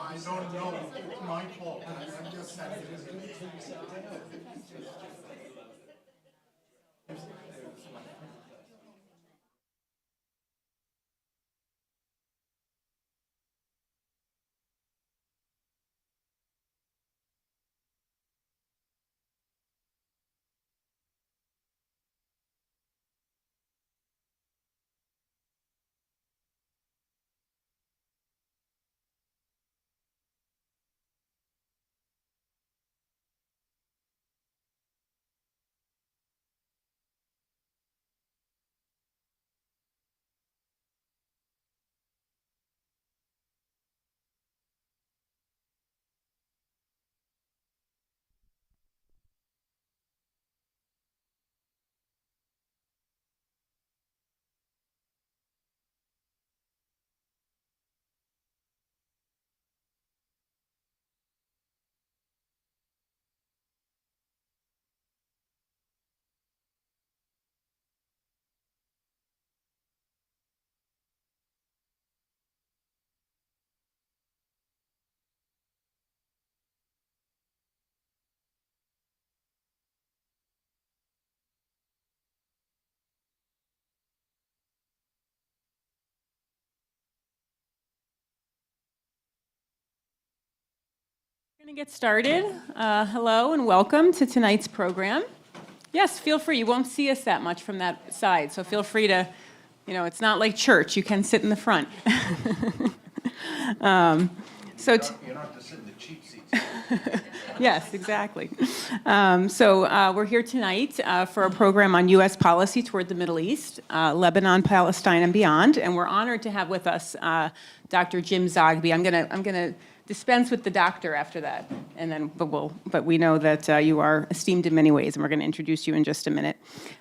I don't know. It's my fault. I'm just saying. It was good until you sat down. We're going to get started. Hello and welcome to tonight's program. Yes, feel free. You won't see us that much from that side, so feel free to, it's not like church. You can sit in the front. You're not to sit in the cheap seats. Yes, exactly. We're here tonight for a program on U.S. policy toward the Middle East, Lebanon, Palestine, and beyond. And we're honored to have with us Dr. Jim Zogby. I'm gonna dispense with the doctor after that, and then but we know that you are esteemed in many ways, and we're going to introduce you in just a minute.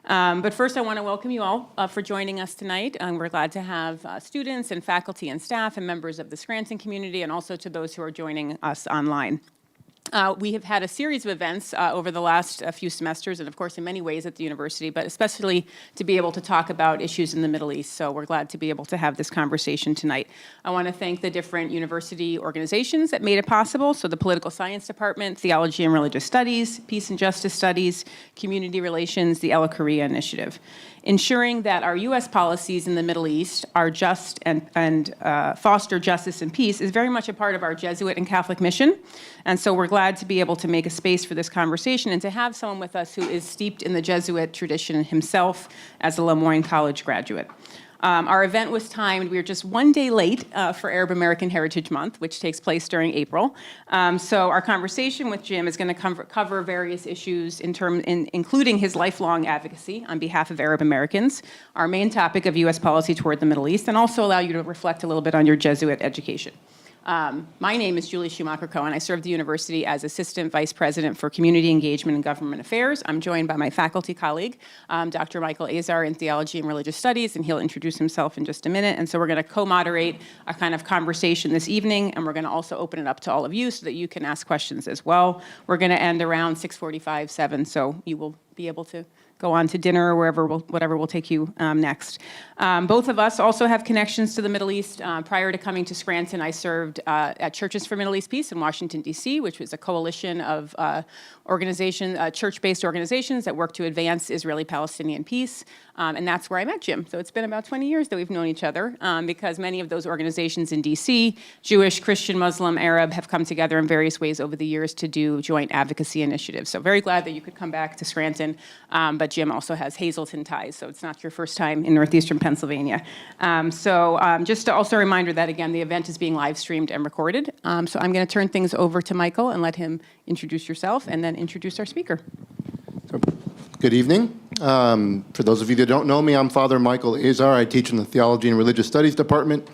But first, I want to welcome you all for joining us tonight. We're glad to have students and faculty and staff and members of the Scranton community, and also to those who are joining us online. We have had a series of events over the last few semesters, and of course in many ways at the university, but especially to be able to talk about issues in the Middle East. So we're glad to be able to have this conversation tonight. I want to thank the different university organizations that made it possible. So the Political Science Department, Theology and Religious Studies, Peace and Justice Studies, Community Relations, the Ella Korea Initiative. Ensuring that our U.S. policies in the Middle East are just and foster justice and peace is very much a part of our Jesuit and Catholic mission. And so we're glad to be able to make a space for this conversation and to have someone with us who is steeped in the Jesuit tradition himself as a Lemoyne College graduate. Our event was timed, we were just one day late for Arab American Heritage Month, which takes place during April. So our conversation with Jim is going to cover various issues including his lifelong advocacy on behalf of Arab Americans, our main topic of U.S. policy toward the Middle East, and also allow you to reflect a little bit on your Jesuit education. My name is Julie Schumacher-Cohen. I serve the university as Assistant Vice President for Community Engagement and Government Affairs. I'm joined by my faculty colleague, Dr. Michael Azar in Theology and Religious Studies, and he'll introduce himself in just a minute. And so we're going to co-moderate a kind of conversation this evening, and we're going to also open it up to all of you so that you can ask questions as well. We're going to end around 6:45, 7, so you will be able to go on to dinner or whatever will take you next. Both of us also have connections to the Middle East. Prior to coming to Scranton, I served at Churches for Middle East Peace in Washington, D.C., which was a coalition of church-based organizations that work to advance Israeli-Palestinian peace. And that's where I met Jim. So it's been about 20 years that we've known each other because many of those organizations in D.C., Jewish, Christian, Muslim, Arab, have come together in various ways over the years to do joint advocacy initiatives. So very glad that you could come back to Scranton. But Jim also has Hazleton ties, so it's not your first time in northeastern Pennsylvania. Just also a reminder that, again, the event is being live streamed and recorded. So I'm going to turn things over to Michael and let him introduce yourself and then introduce our speaker. Good evening. For those of you that don't know me, I'm Father Michael Azar. I teach in the Theology and Religious Studies Department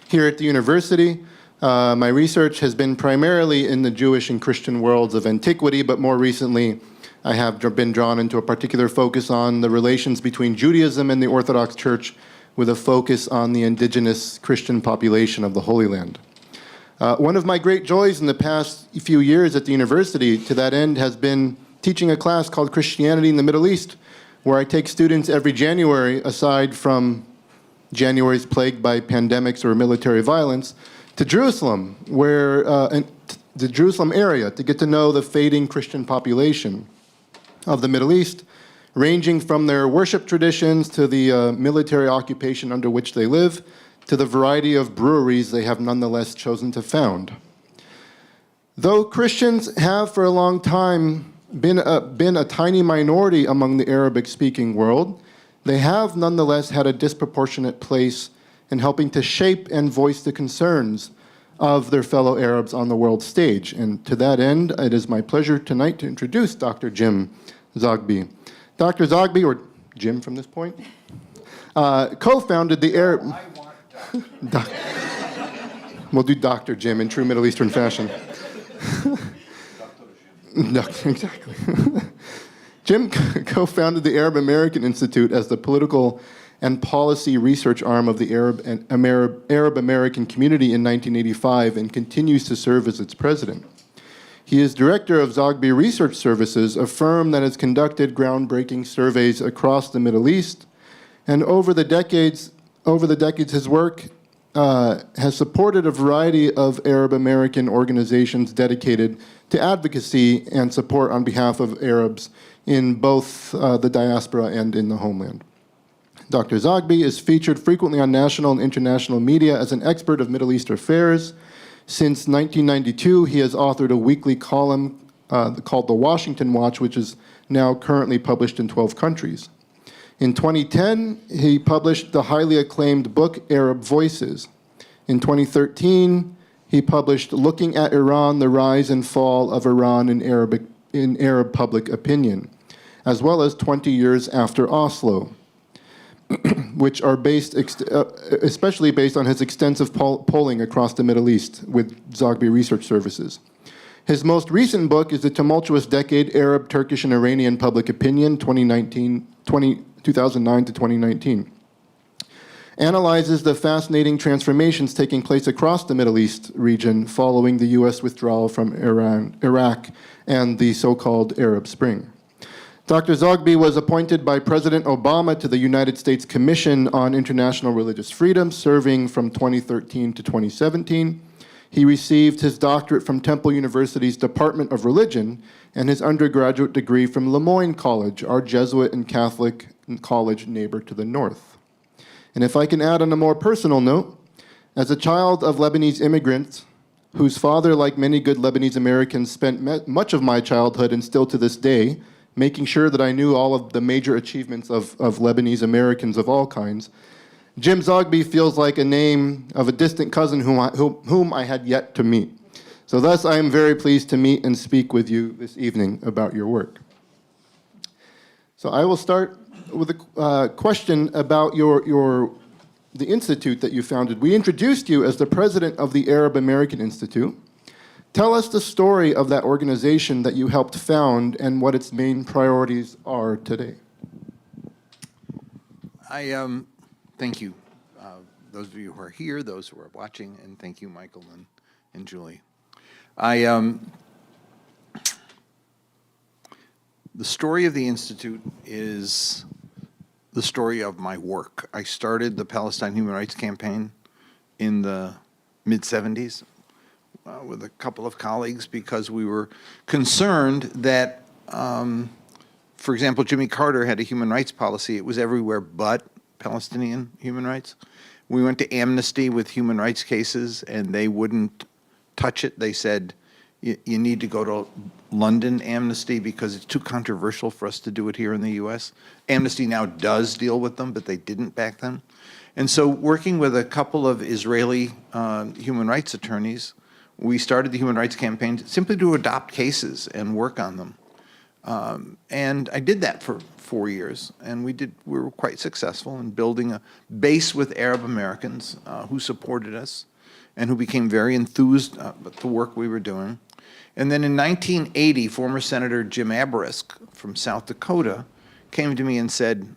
here at the university. My research has been primarily in the Jewish and Christian worlds of antiquity, but more recently I have been drawn into a particular focus on the relations between Judaism and the Orthodox Church with a focus on the indigenous Christian population of the Holy Land. One of my great joys in the past few years at the university to that end has been teaching a class called Christianity in the Middle East, where I take students every January, aside from Januaries plagued by pandemics or military violence, to Jerusalem, where the Jerusalem area, to get to know the fading Christian population of the Middle East, ranging from their worship traditions to the military occupation under which they live, to the variety of breweries they have nonetheless chosen to found. Though Christians have for a long time been a tiny minority among the Arabic-speaking world, they have nonetheless had a disproportionate place in helping to shape and voice the concerns of their fellow Arabs on the world stage. And to that end, it is my pleasure tonight to introduce Dr. Jim Zogby. Dr. Zogby, or Jim from this point, co-founded the Arab... I want Dr. We'll do Dr. Jim in true Middle Eastern fashion. Exactly. Jim co-founded the Arab American Institute as the political and policy research arm of the Arab American community in 1985 and continues to serve as its president. He is director of Zogby Research Services, a firm that has conducted groundbreaking surveys across the Middle East. And over the decades, his work has supported a variety of Arab American organizations dedicated to advocacy and support on behalf of Arabs in both the diaspora and in the homeland. Dr. Zogby is featured frequently on national and international media as an expert of Middle East affairs. Since 1992, he has authored a weekly column called The Washington Watch, which is now currently published in 12 countries. In 2010, he published the highly acclaimed book, Arab Voices. In 2013, he published Looking at Iran, the Rise and Fall of Iran in Arab Public Opinion, as well as 20 Years After Oslo, which are especially based on his extensive polling across the Middle East with Zogby Research Services. His most recent book is The Tumultuous Decade, Arab, Turkish, and Iranian Public Opinion, 2009 to 2019. Analyzes the fascinating transformations taking place across the Middle East region following the U.S. withdrawal from Iraq, and the so-called Arab Spring. Dr. Zogby was appointed by President Obama to the United States Commission on International Religious Freedom, serving from 2013 to 2017. He received his doctorate from Temple University's Department of Religion and his undergraduate degree from Lemoyne College, our Jesuit and Catholic college neighbor to the north. And if I can add on a more personal note, as a child of Lebanese immigrants, whose father, like many good Lebanese Americans, spent much of my childhood and still to this day making sure that I knew all of the major achievements of Lebanese Americans of all kinds, Jim Zogby feels like a name of a distant cousin whom I had yet to meet. So thus, I am very pleased to meet and speak with you this evening about your work. So I will start with a question about the institute that you founded. We introduced you as the president of the Arab American Institute. Tell us the story of that organization that you helped found and what its main priorities are today. Thank you, those of you who are here, those who are watching, and thank you, Michael and Julie. The story of the Institute is the story of my work. I started the Palestine Human Rights Campaign in the mid-'70s with a couple of colleagues because we were concerned that, for example, Jimmy Carter had a human rights policy. It was everywhere but Palestinian human rights. We went to Amnesty with human rights cases, and they wouldn't touch it. They said, you need to go to London Amnesty because it's too controversial for us to do it here in the U.S. Amnesty now does deal with them, but they didn't back then. And so working with a couple of Israeli human rights attorneys, we started the Human Rights Campaign simply to adopt cases and work on them. And I did that for 4 years, and we were quite successful in building a base with Arab Americans who supported us and who became very enthused with the work we were doing. And then in 1980, former Senator Jim Abarisk from South Dakota came to me and said,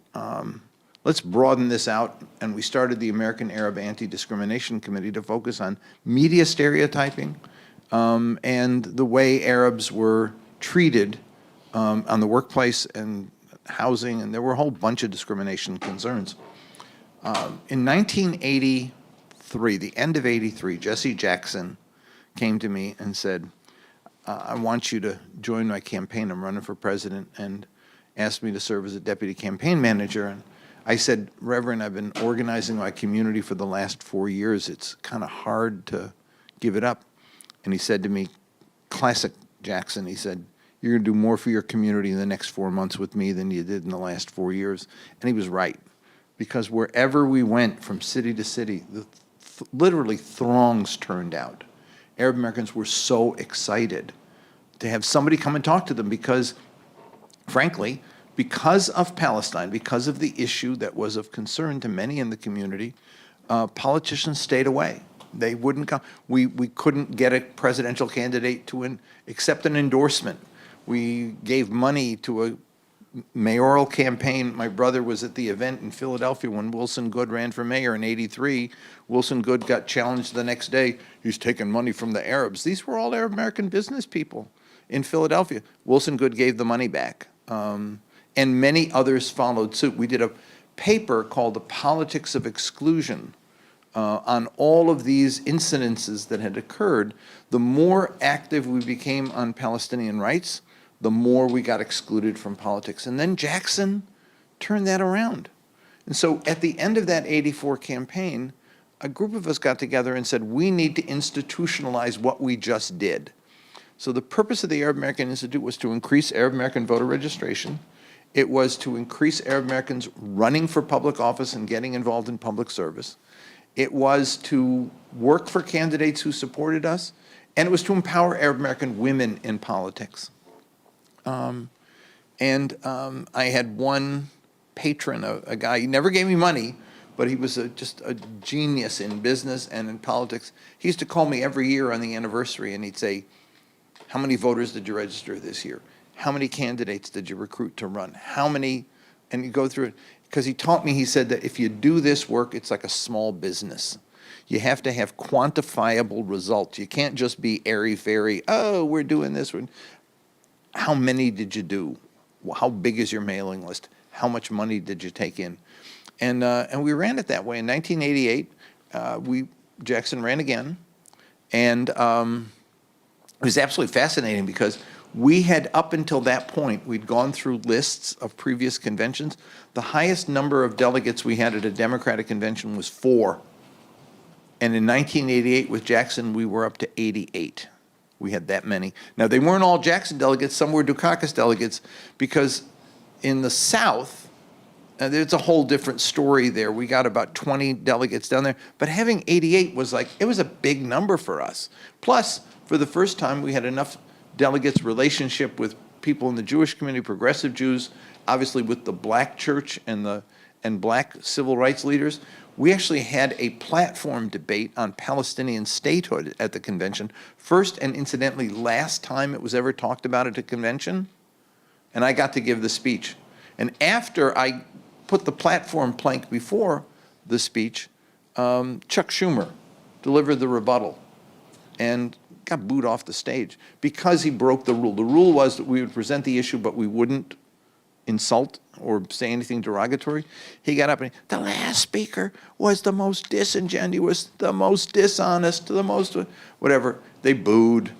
let's broaden this out, and we started the American Arab Anti-Discrimination Committee to focus on media stereotyping and the way Arabs were treated on the workplace and housing, and there were a whole bunch of discrimination concerns. In 1983, the end of '83, Jesse Jackson came to me and said, I want you to join my campaign. I'm running for president, and asked me to serve as a deputy campaign manager. And I said, Reverend, I've been organizing my community for the last 4 years. It's kind of hard to give it up. And he said to me, classic Jackson, he said, you're going to do more for your community in the next 4 months with me than you did in the last 4 years. And he was right, because wherever we went from city to city, literally throngs turned out. Arab Americans were so excited to have somebody come and talk to them because, frankly, because of Palestine, because of the issue that was of concern to many in the community, politicians stayed away. They wouldn't come. We couldn't get a presidential candidate to accept an endorsement. We gave money to a mayoral campaign. My brother was at the event in Philadelphia when Wilson Goode ran for mayor in '83. Wilson Goode got challenged the next day. He's taking money from the Arabs. These were all Arab American business people in Philadelphia. Wilson Goode gave the money back. And many others followed suit. We did a paper called The Politics of Exclusion on all of these incidences that had occurred. The more active we became on Palestinian rights, the more we got excluded from politics. And then Jackson turned that around. And so at the end of that '84 campaign, a group of us got together and said, we need to institutionalize what we just did. So the purpose of the Arab American Institute was to increase Arab American voter registration. It was to increase Arab Americans running for public office and getting involved in public service. It was to work for candidates who supported us, and it was to empower Arab American women in politics. I had one patron, a guy, he never gave me money, but he was just a genius in business and in politics. He used to call me every year on the anniversary, and he'd say, how many voters did you register this year? How many candidates did you recruit to run? How many, and you go through it. Because he taught me, he said that if you do this work, it's like a small business. You have to have quantifiable results. You can't just be airy-fairy, oh, we're doing this. How many did you do? How big is your mailing list? How much money did you take in? And we ran it that way. In 1988, Jackson ran again. And it was absolutely fascinating because we had, up until that point, we'd gone through lists of previous conventions. The highest number of delegates we had at a Democratic convention was 4. And in 1988 with Jackson, we were up to 88. We had that many. Now, they weren't all Jackson delegates. Some were Dukakis delegates, because in the South, there's a whole different story there. We got about 20 delegates down there. But having 88 was like, it was a big number for us. Plus, for the first time, we had enough delegates relationship with people in the Jewish community, progressive Jews, obviously with the black church and black civil rights leaders. We actually had a platform debate on Palestinian statehood at the convention. First and incidentally last time it was ever talked about at a convention, and I got to give the speech. And after I put the platform plank before the speech, Chuck Schumer delivered the rebuttal and got booed off the stage because he broke the rule. The rule was that we would present the issue, but we wouldn't insult or say anything derogatory. He got up and the last speaker was the most disingenuous, the most dishonest, the most whatever. They booed.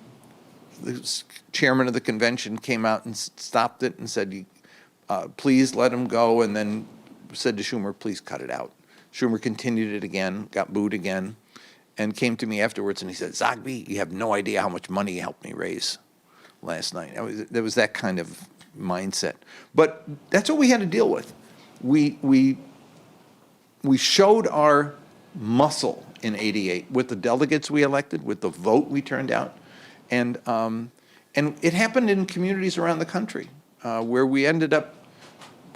The chairman of the convention came out and stopped it and said, please let him go, and then said to Schumer, please cut it out. Schumer continued it again, got booed again, and came to me afterwards and he said, Zogby, you have no idea how much money you helped me raise last night. There was that kind of mindset. But that's what we had to deal with. We showed our muscle in '88 with the delegates we elected, with the vote we turned out. And it happened in communities around the country where we ended up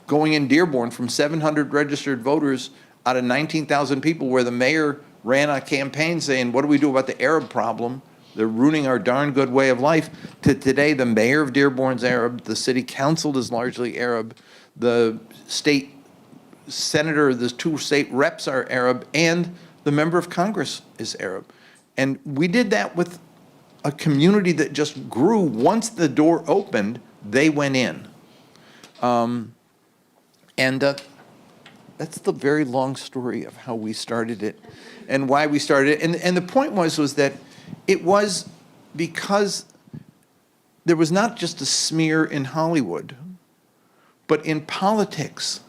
going in Dearborn from 700 registered voters out of 19,000 people, where the mayor ran a campaign saying, what do we do about the Arab problem? They're ruining our darn good way of life. To today, the mayor of Dearborn's Arab, the city council is largely Arab, the state senator, the 2 state reps are Arab, and the member of Congress is Arab. And we did that with a community that just grew. Once the door opened, they went in. That's the very long story of how we started it and why we started it. And the point was that it was because there was not just a smear in Hollywood, but in politics.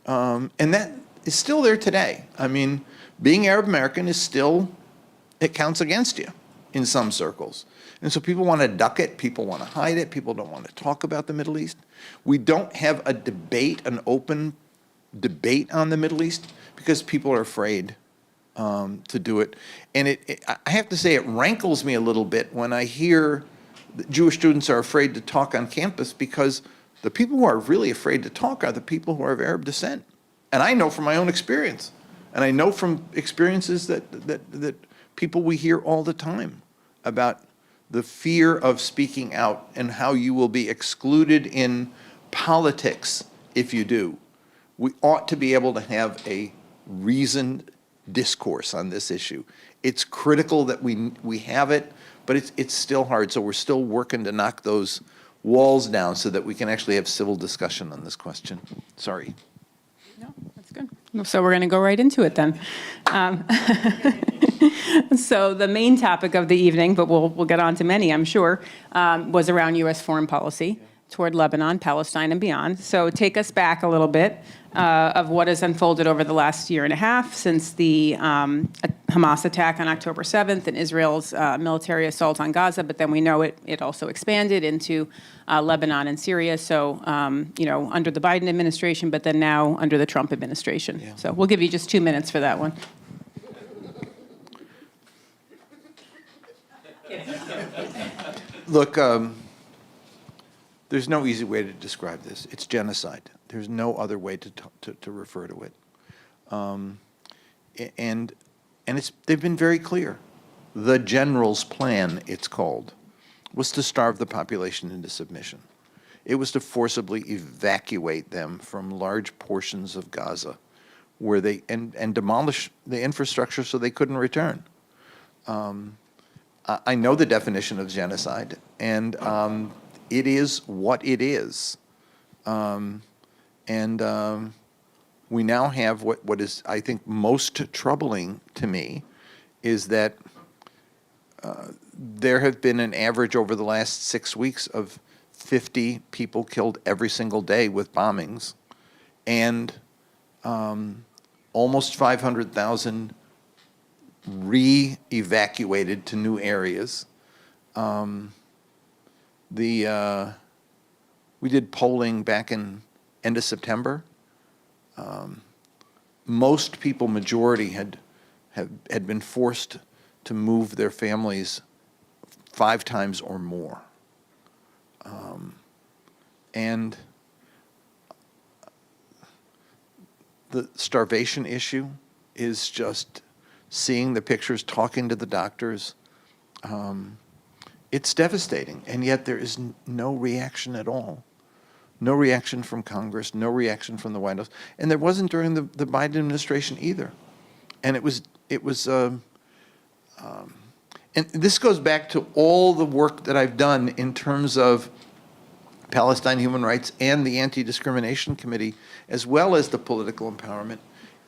And that is still there today. I mean, being Arab American is still, it counts against you in some circles. And so people want to duck it, people want to hide it, people don't want to talk about the Middle East. We don't have a debate, an open debate on the Middle East, because people are afraid to do it. And I have to say, it rankles me a little bit when I hear that Jewish students are afraid to talk on campus, because the people who are really afraid to talk are the people who are of Arab descent. And I know from my own experience, and I know from experiences that people we hear all the time about the fear of speaking out and how you will be excluded in politics if you do. We ought to be able to have a reasoned discourse on this issue. It's critical that we have it, but it's still hard. So we're still working to knock those walls down so that we can actually have civil discussion on this question. Sorry. No, that's good. So we're going to go right into it then. So the main topic of the evening, but we'll get on to many, I'm sure, was around U.S. foreign policy toward Lebanon, Palestine, and beyond. So take us back a little bit of what has unfolded over the last year and a half since the Hamas attack on October 7th and Israel's military assault on Gaza, but then we know it also expanded into Lebanon and Syria, so under the Biden administration, but then now under the Trump administration. Yeah. So we'll give you just 2 minutes for that one. Look, there's no easy way to describe this. It's genocide. There's no other way to refer to it. And they've been very clear. The general's plan, it's called, was to starve the population into submission. It was to forcibly evacuate them from large portions of Gaza, where they and demolish the infrastructure so they couldn't return. I know the definition of genocide, and it is what it is. We now have what is, I think, most troubling to me is that there have been an average over the last 6 weeks of 50 people killed every single day with bombings, and almost 500,000 re-evacuated to new areas. We did polling back in end of September. Most people, majority, had been forced to move their families 5 times or more. And the starvation issue is just seeing the pictures, talking to the doctors. It's devastating, and yet there is no reaction at all. No reaction from Congress, no reaction from the White House, and there wasn't during the Biden administration either. And it was And this goes back to all the work that I've done in terms of Palestine human rights and the Anti-Discrimination Committee, as well as the political empowerment.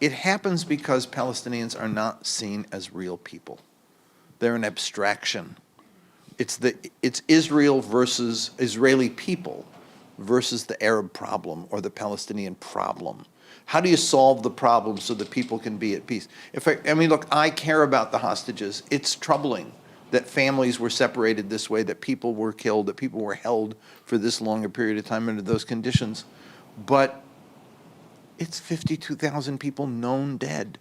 It happens because Palestinians are not seen as real people. They're an abstraction. It's Israel versus Israeli people versus the Arab problem or the Palestinian problem. How do you solve the problem so that people can be at peace? I mean, look, I care about the hostages. It's troubling that families were separated this way, that people were killed, that people were held for this long a period of time under those conditions. But it's 52,000 people known dead.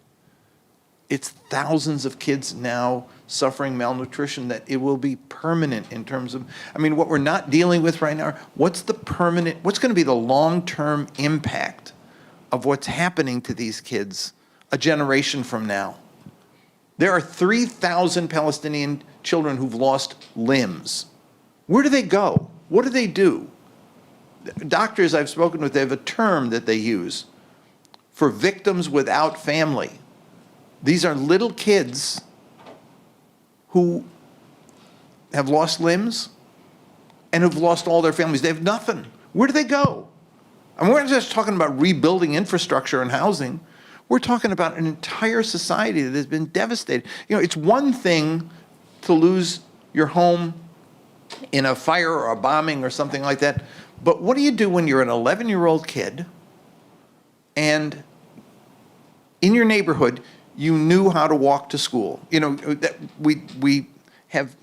It's thousands of kids now suffering malnutrition, that it will be permanent in terms of, I mean, what we're not dealing with right now, what's going to be the long-term impact of what's happening to these kids a generation from now? There are 3,000 Palestinian children who've lost limbs. Where do they go? What do they do? Doctors I've spoken with, they have a term that they use for victims without family. These are little kids who have lost limbs and who've lost all their families. They have nothing. Where do they go? And we're not just talking about rebuilding infrastructure and housing. We're talking about an entire society that has been devastated. You know, it's one thing to lose your home in a fire or a bombing or something like that, but what do you do when you're an 11-year-old kid and in your neighborhood you knew how to walk to school? You know, we have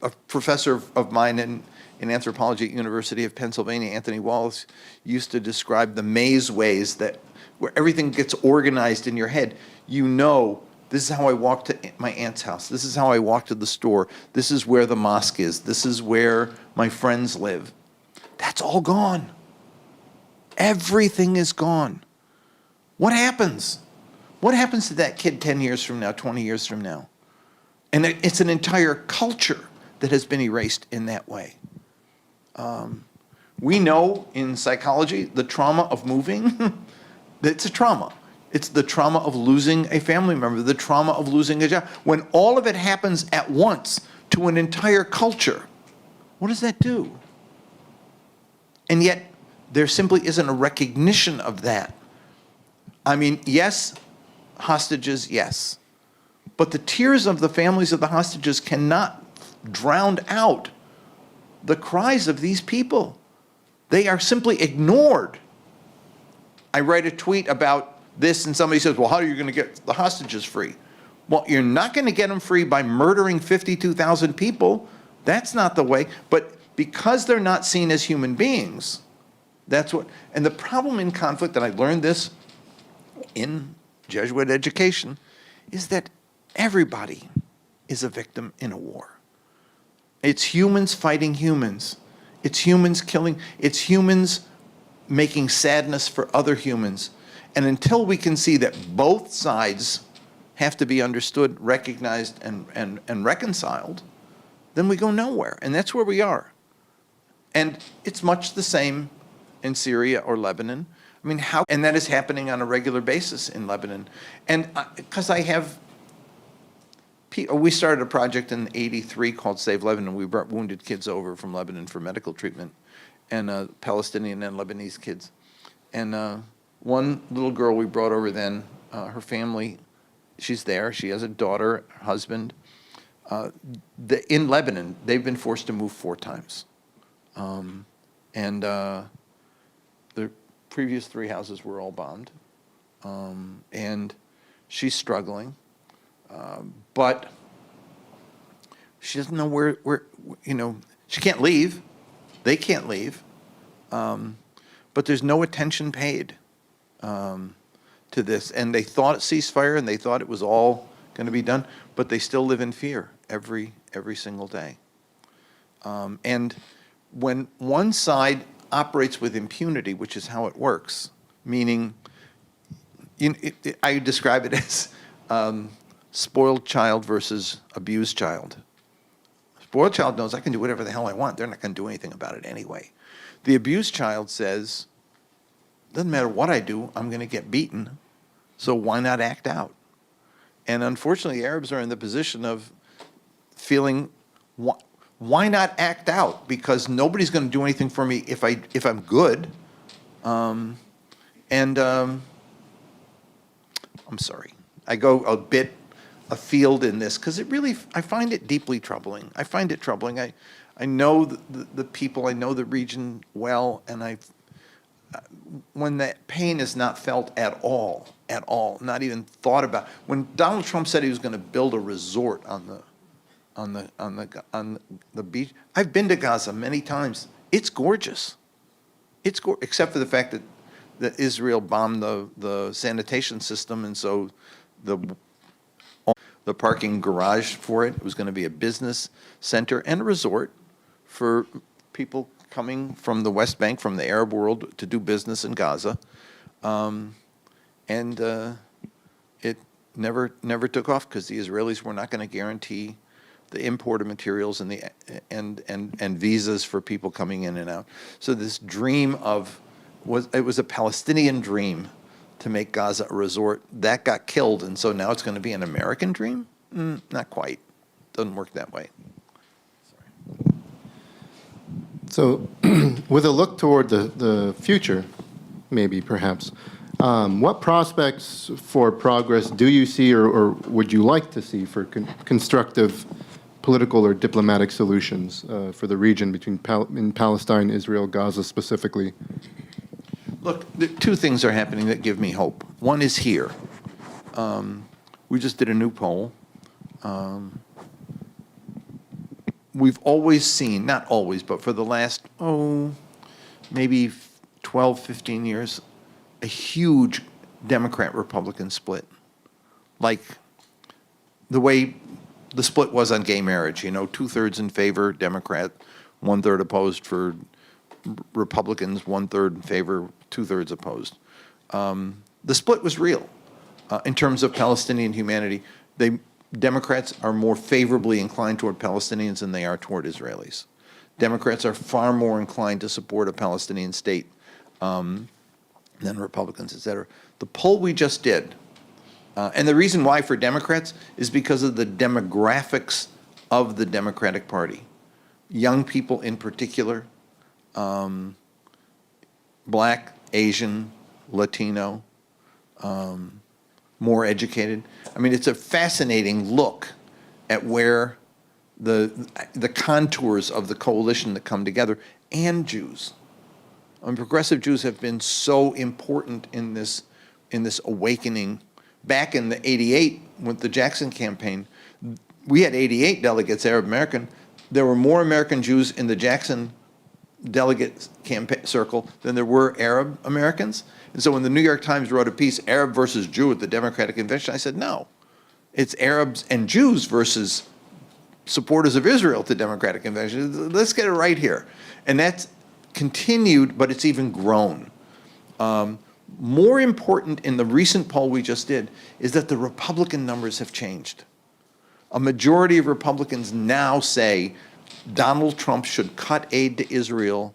a professor of mine in anthropology at University of Pennsylvania, Anthony Wallace, used to describe the maze ways that where everything gets organized in your head. You know, this is how I walk to my aunt's house. This is how I walk to the store. This is where the mosque is. This is where my friends live. That's all gone. Everything is gone. What happens? What happens to that kid 10 years from now, 20 years from now? And it's an entire culture that has been erased in that way. We know in psychology the trauma of moving, it's a trauma. It's the trauma of losing a family member, the trauma of losing a job. When all of it happens at once to an entire culture, what does that do? And yet, there simply isn't a recognition of that. I mean, yes, hostages, yes. But the tears of the families of the hostages cannot drown out the cries of these people. They are simply ignored. I write a tweet about this and somebody says, well, how are you going to get the hostages free? Well, you're not going to get them free by murdering 52,000 people. That's not the way. But because they're not seen as human beings, that's what, and the problem in conflict, and I learned this in Jesuit education, is that everybody is a victim in a war. It's humans fighting humans. It's humans killing, it's humans making sadness for other humans. And until we can see that both sides have to be understood, recognized, and reconciled, then we go nowhere. And that's where we are. And it's much the same in Syria or Lebanon. I mean, and that is happening on a regular basis in Lebanon. And because we started a project in '83 called Save Lebanon. We brought wounded kids over from Lebanon for medical treatment, and Palestinian and Lebanese kids. And one little girl we brought over then, her family, she's there. She has a daughter, husband. In Lebanon, they've been forced to move 4 times. The previous 3 houses were all bombed. And she's struggling. But she doesn't know where, you know, she can't leave. They can't leave. But there's no attention paid to this. And they thought a ceasefire and they thought it was all going to be done, but they still live in fear every single day. And when one side operates with impunity, which is how it works, meaning, I describe it as spoiled child versus abused child. Spoiled child knows I can do whatever the hell I want. They're not going to do anything about it anyway. The abused child says, doesn't matter what I do, I'm going to get beaten, so why not act out? And unfortunately, Arabs are in the position of feeling, why not act out? Because nobody's going to do anything for me if I'm good. I'm sorry. I go a bit afield in this because I find it deeply troubling. I find it troubling. I know the people, I know the region well, and when that pain is not felt at all, not even thought about. When Donald Trump said he was going to build a resort on the beach, I've been to Gaza many times. It's gorgeous. Except for the fact that Israel bombed the sanitation system, and so the parking garage for it was going to be a business center and a resort for people coming from the West Bank, from the Arab world, to do business in Gaza. It never took off because the Israelis were not going to guarantee the import of materials and visas for people coming in and out. So this dream it was a Palestinian dream to make Gaza a resort. That got killed, and so now it's going to be an American dream? Not quite. Doesn't work that way. So with a look toward the future, maybe, perhaps, what prospects for progress do you see or would you like to see for constructive political or diplomatic solutions for the region between in Palestine, Israel, Gaza specifically? Look, two things are happening that give me hope. One is here. We just did a new poll. We've always seen, not always, but for the last, maybe 12, 15 years, a huge Democrat-Republican split. Like the way the split was on gay marriage, 2/3 in favor, Democrat, 1/3 opposed for Republicans, 1/3 in favor, 2/3 opposed. The split was real. In terms of Palestinian humanity, Democrats are more favorably inclined toward Palestinians than they are toward Israelis. Democrats are far more inclined to support a Palestinian state than Republicans, et cetera. The poll we just did, and the reason why for Democrats is because of the demographics of the Democratic Party. Young people in particular, Black, Asian, Latino, more educated. I mean, it's a fascinating look at where the contours of the coalition that come together, and Jews. Progressive Jews have been so important in this awakening. Back in the '88, with the Jackson campaign, we had 88 delegates, Arab American. There were more American Jews in the Jackson delegate circle than there were Arab Americans. And so when the New York Times wrote a piece, Arab versus Jew at the Democratic Convention, I said, no, it's Arabs and Jews versus supporters of Israel at the Democratic Convention. Let's get it right here. And that's continued, but it's even grown. More important in the recent poll we just did is that the Republican numbers have changed. A majority of Republicans now say Donald Trump should cut aid to Israel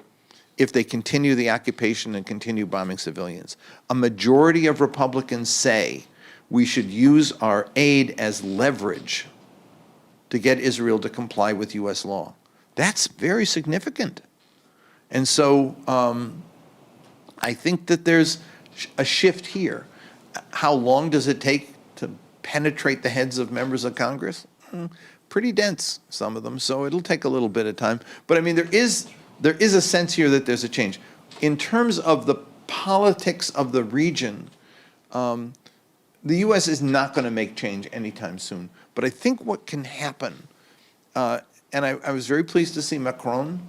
if they continue the occupation and continue bombing civilians. A majority of Republicans say we should use our aid as leverage to get Israel to comply with U.S. law. That's very significant. And so I think that there's a shift here. How long does it take to penetrate the heads of members of Congress? Pretty dense, some of them, so it'll take a little bit of time. But I mean, there is a sense here that there's a change. In terms of the politics of the region, the U.S. is not going to make change anytime soon. But I think what can happen, and I was very pleased to see Macron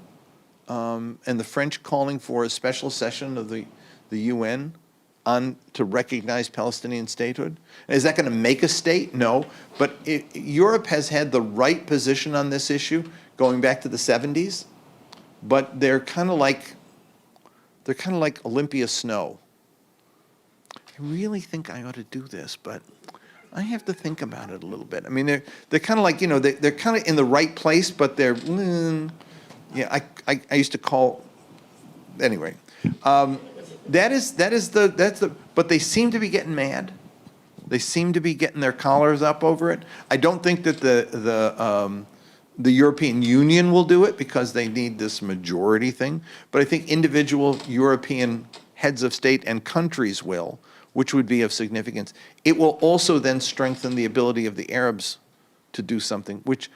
and the French calling for a special session of the UN to recognize Palestinian statehood. Is that going to make a state? No. But Europe has had the right position on this issue going back to the 70s, but they're kind of like Olympia Snow. I really think I ought to do this, but I have to think about it a little bit. I mean, they're kind of like, they're kind of in the right place, but they're, I used to call, anyway. That's the, but they seem to be getting mad. They seem to be getting their collars up over it. I don't think that the European Union will do it because they need this majority thing, but I think individual European heads of state and countries will, which would be of significance. It will also then strengthen the ability of the Arabs to do something, which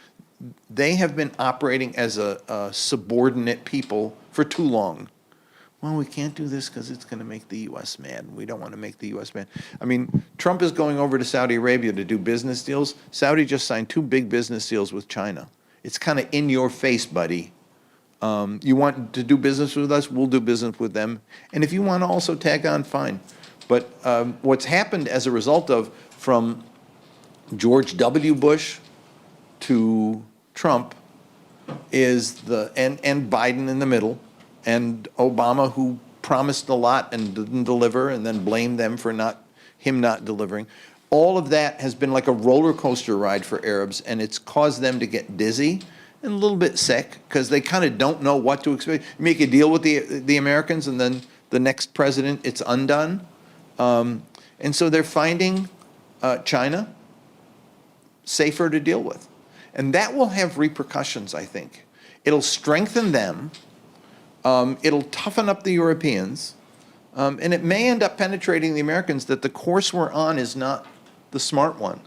they have been operating as a subordinate people for too long. Well, we can't do this because it's going to make the U.S. mad. We don't want to make the U.S. mad. I mean, Trump is going over to Saudi Arabia to do business deals. Saudi just signed 2 big business deals with China. It's kind of in your face, buddy. You want to do business with us? We'll do business with them. And if you want to also tag on, fine. But what's happened as a result of from George W. Bush to Trump is and Biden in the middle, and Obama, who promised a lot and didn't deliver, and then blamed them for him not delivering. All of that has been like a roller coaster ride for Arabs, and it's caused them to get dizzy and a little bit sick because they kind of don't know what to expect. You make a deal with the Americans, and then the next president, it's undone. And so they're finding China safer to deal with. And that will have repercussions, I think. It'll strengthen them. It'll toughen up the Europeans. And it may end up penetrating the Americans that the course we're on is not the smart one.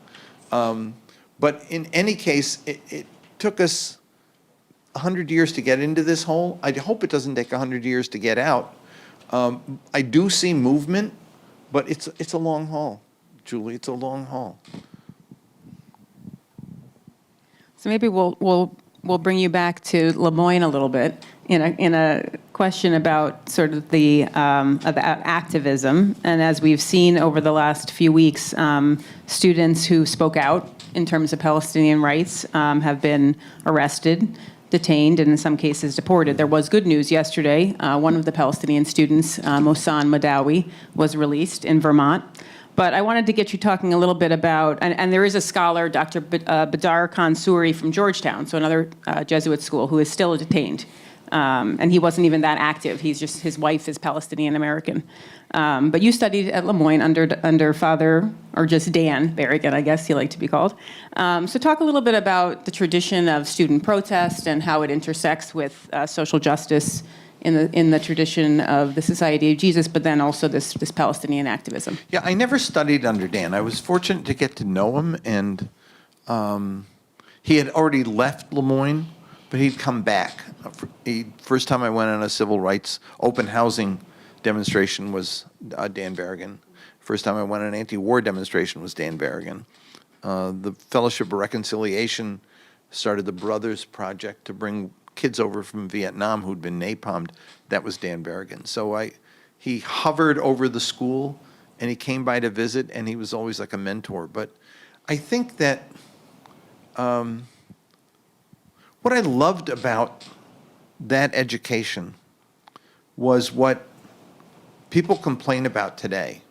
But in any case, it took us 100 years to get into this hole. I hope it doesn't take 100 years to get out. I do see movement, but it's a long haul, Julie. It's a long haul. So maybe we'll bring you back to Lemoyne a little bit in a question about sort of about activism. And as we've seen over the last few weeks, students who spoke out in terms of Palestinian rights have been arrested, detained, and in some cases deported. There was good news yesterday. One of the Palestinian students, Mohsen Madawi, was released in Vermont. But I wanted to get you talking a little bit about, and there is a scholar, Dr. Badar Khan Suri from Georgetown, so another Jesuit school, who is still detained. And he wasn't even that active. His wife is Palestinian American. But you studied at Lemoyne under Father, or just Dan Berrigan, I guess he liked to be called. So talk a little bit about the tradition of student protest and how it intersects with social justice in the tradition of the Society of Jesus, but then also this Palestinian activism. Yeah, I never studied under Dan. I was fortunate to get to know him, and he had already left Lemoyne, but he'd come back. First time I went on a civil rights open housing demonstration was Dan Berrigan. First time I went on an anti-war demonstration was Dan Berrigan. The Fellowship of Reconciliation started the Brothers Project to bring kids over from Vietnam who'd been napalmed. That was Dan Berrigan. So he hovered over the school, and he came by to visit, and he was always like a mentor. But I think that what I loved about that education was what people complain about today.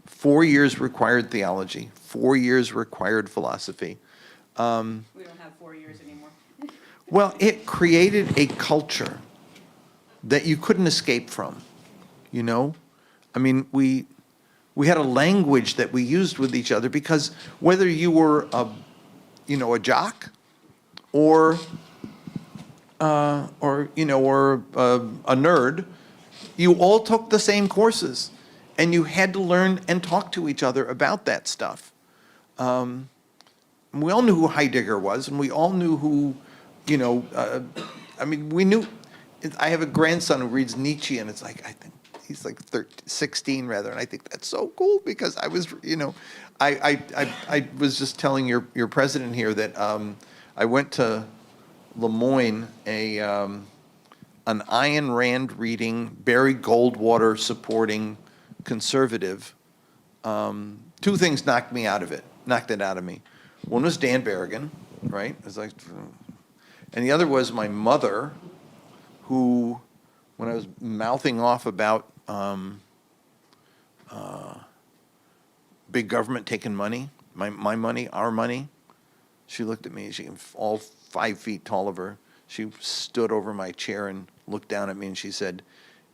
4 years required theology, 4 years required philosophy. We don't have 4 years anymore. Well, it created a culture that you couldn't escape from, you know? I mean, we had a language that we used with each other because whether you were a jock or a nerd, you all took the same courses, and you had to learn and talk to each other about that stuff. We all knew who Heidegger was, and we all knew who, we knew. I have a grandson who reads Nietzsche, and it's like, I think he's like 16 rather, and I think that's so cool because I was, I was just telling your president here that I went to Lemoyne, an Ayn Rand reading, Barry Goldwater supporting conservative. Two things knocked it out of me. One was Dan Berrigan, right? It was like, and the other was my mother, who, when I was mouthing off about big government taking money, my money, our money, she looked at me. She, all 5 feet tall of her, she stood over my chair and looked down at me, and she said,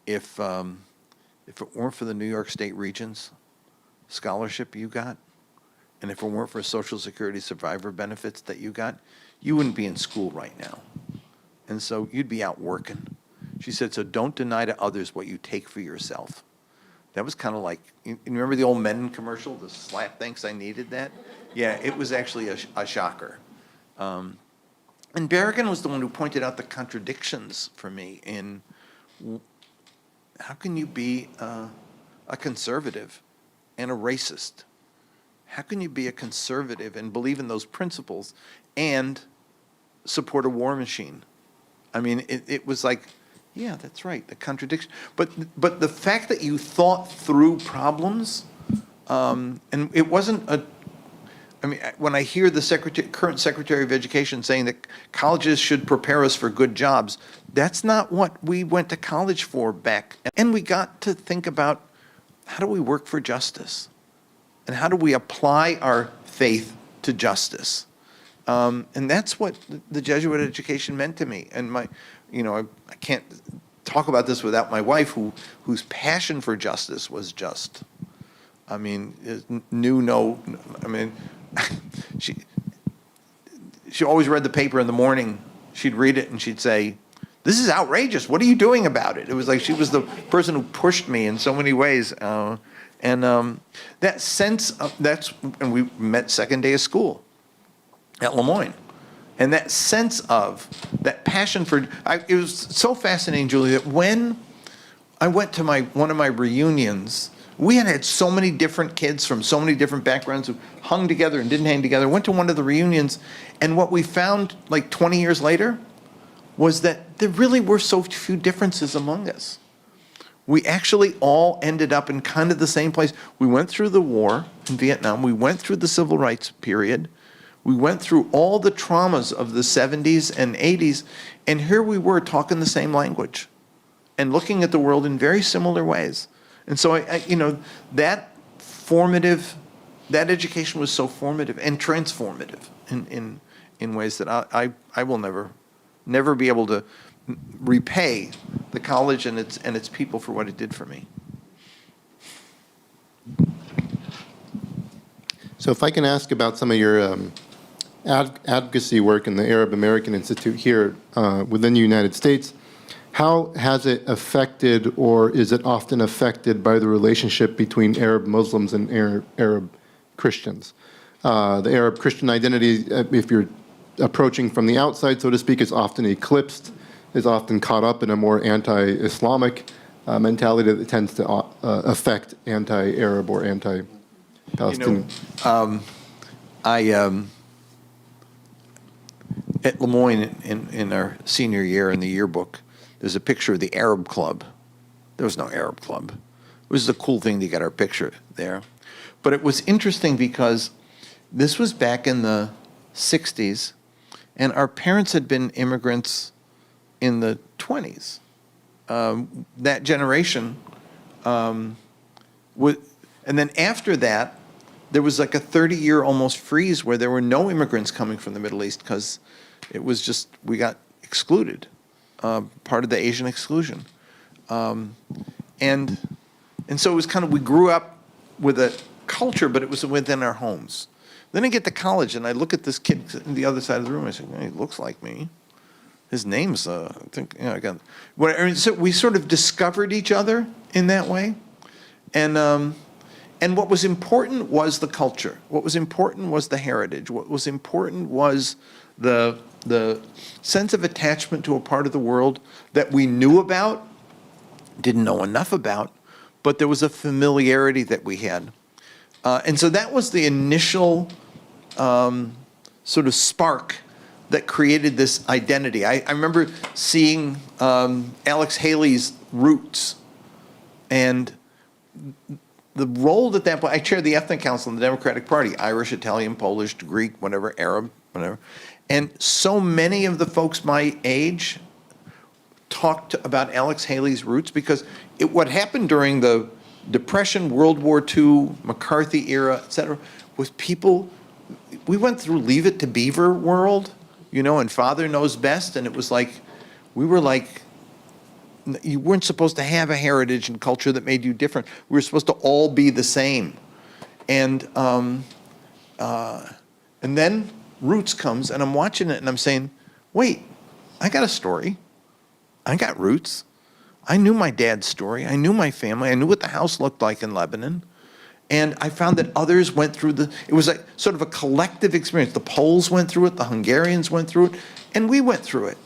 if it weren't for the New York State Regents scholarship you got, and if it weren't for Social Security survivor benefits that you got, you wouldn't be in school right now. And so you'd be out working. She said, so don't deny to others what you take for yourself. That was kind of like, you remember the old Menon commercial, the slap thinks I needed that? Yeah, it was actually a shocker. And Berrigan was the one who pointed out the contradictions for me in how can you be a conservative and a racist? How can you be a conservative and believe in those principles and support a war machine? I mean, it was like, yeah, that's right, the contradiction. But the fact that you thought through problems, and it wasn't I mean, when I hear the current Secretary of Education saying that colleges should prepare us for good jobs, that's not what we went to college for back. And we got to think about how do we work for justice? And how do we apply our faith to justice? And that's what the Jesuit education meant to me. And I can't talk about this without my wife, whose passion for justice was just, I mean, she always read the paper in the morning. She'd read it and she'd say, this is outrageous. What are you doing about it? It was like she was the person who pushed me in so many ways. And that sense of, and we met second day of school at Lemoyne. And that sense of, that passion for, it was so fascinating, Julie, that when I went to one of my reunions, we had so many different kids from so many different backgrounds who hung together and didn't hang together. Went to one of the reunions, and what we found like 20 years later was that there really were so few differences among us. We actually all ended up in kind of the same place. We went through the war in Vietnam. We went through the civil rights period. We went through all the traumas of the 70s and 80s, and here we were talking the same language and looking at the world in very similar ways. And so, that education was so formative and transformative in ways that I will never be able to repay the college and its people for what it did for me. So if I can ask about some of your advocacy work in the Arab American Institute here within the United States, how has it affected, or is it often affected by the relationship between Arab Muslims and Arab Christians? The Arab Christian identity, if you're approaching from the outside, so to speak, is often eclipsed, is often caught up in a more anti-Islamic mentality that tends to affect anti-Arab or anti-Palestinian. At Lemoyne in our senior year in the yearbook, there's a picture of the Arab Club. There was no Arab Club. It was the cool thing to get our picture there. But it was interesting because this was back in the 60s, and our parents had been immigrants in the 20s. That generation, and then after that, there was like a 30-year almost freeze where there were no immigrants coming from the Middle East because it was just, we got excluded, part of the Asian exclusion. And so it was kind of, we grew up with a culture, but it was within our homes. Then I get to college and I look at this kid on the other side of the room. I say, hey, he looks like me. His name's, I think, again. So we sort of discovered each other in that way. And what was important was the culture. What was important was the heritage. What was important was the sense of attachment to a part of the world that we knew about, didn't know enough about, but there was a familiarity that we had. And so that was the initial sort of spark that created this identity. I remember seeing Alex Haley's Roots, and the role that I chaired the ethnic council in the Democratic Party, Irish, Italian, Polish, Greek, whatever, Arab, whatever. And so many of the folks my age talked about Alex Haley's Roots because what happened during the Depression, World War II, McCarthy era, et cetera, was people, we went through Leave It to Beaver world, and Father Knows Best, and it was like, we were like, you weren't supposed to have a heritage and culture that made you different. We were supposed to all be the same. And then roots comes, and I'm watching it, and I'm saying, wait, I got a story. I got roots. I knew my dad's story. I knew my family. I knew what the house looked like in Lebanon. And I found that others went through it was like sort of a collective experience. The Poles went through it, the Hungarians went through it, and we went through it.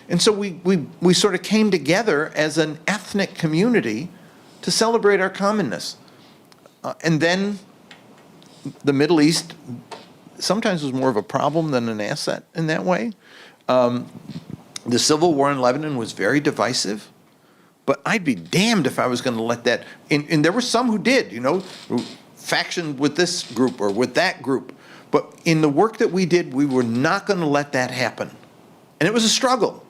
And so we sort of came together as an ethnic community to celebrate our commonness. And then the Middle East sometimes was more of a problem than an asset in that way. The civil war in Lebanon was very divisive. But I'd be damned if I was going to let that, and there were some who did, who faction with this group or with that group. But in the work that we did, we were not going to let that happen. And it was a struggle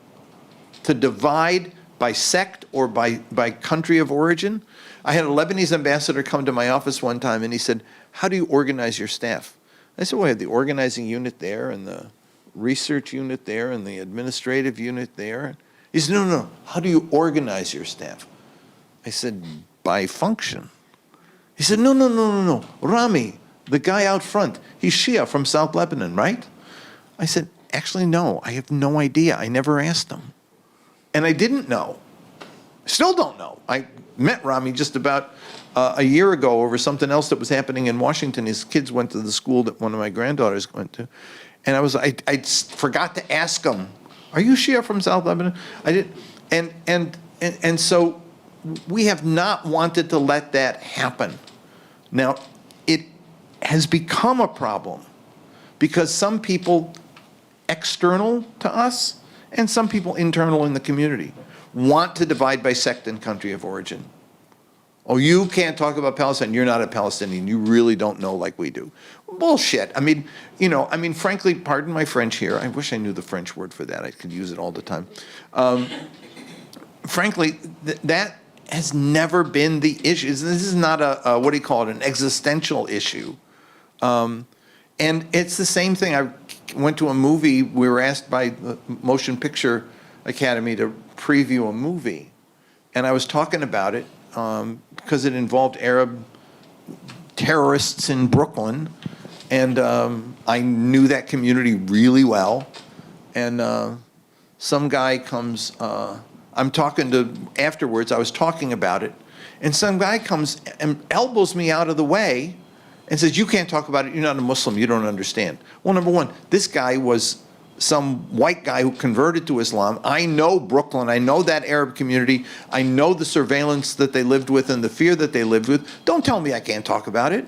to divide by sect or by country of origin. I had a Lebanese ambassador come to my office one time, and he said, how do you organize your staff? I said, well, I have the organizing unit there, and the research unit there, and the administrative unit there. He said, no, how do you organize your staff? I said, by function. He said, no. Rami, the guy out front, he's Shia from South Lebanon, right? I said, actually, no, I have no idea. I never asked him. And I didn't know. Still don't know. I met Rami just about a year ago over something else that was happening in Washington. His kids went to the school that one of my granddaughters went to. And I forgot to ask him, are you Shia from South Lebanon? I did, and so we have not wanted to let that happen. Now, it has become a problem because some people external to us and some people internal in the community want to divide by sect and country of origin. Oh, you can't talk about Palestine. You're not a Palestinian. You really don't know like we do. Bullshit. I mean, frankly, pardon my French here. I wish I knew the French word for that. I could use it all the time. Frankly, that has never been the issue. This is not a what do you call it, an existential issue. And it's the same thing. I went to a movie. We were asked by the Motion Picture Academy to preview a movie. And I was talking about it because it involved Arab terrorists in Brooklyn. And I knew that community really well. And some guy comes, afterwards, I was talking about it. And some guy comes and elbows me out of the way and says, you can't talk about it. You're not a Muslim. You don't understand. Well, number one, this guy was some white guy who converted to Islam. I know Brooklyn. I know that Arab community. I know the surveillance that they lived with and the fear that they lived with. Don't tell me I can't talk about it.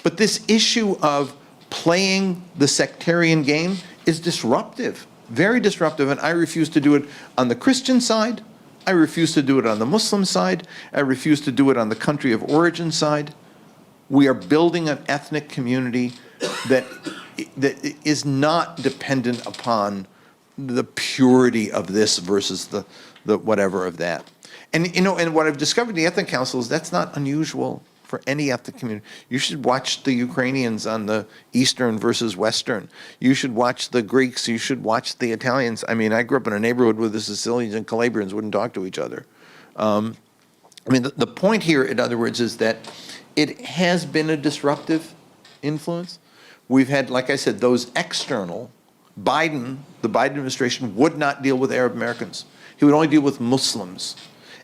But this issue of playing the sectarian game is disruptive, very disruptive, and I refuse to do it on the Christian side. I refuse to do it on the Muslim side. I refuse to do it on the country of origin side. We are building an ethnic community that is not dependent upon the purity of this versus the whatever of that. And and what I've discovered in the Ethnic Council is that's not unusual for any ethnic community. You should watch the Ukrainians on the Eastern versus Western. You should watch the Greeks. You should watch the Italians. I mean, I grew up in a neighborhood where the Sicilians and Calabrians wouldn't talk to each other. The point here, in other words, is that it has been a disruptive influence. We've had, like I said, those external. The Biden administration would not deal with Arab Americans. He would only deal with Muslims.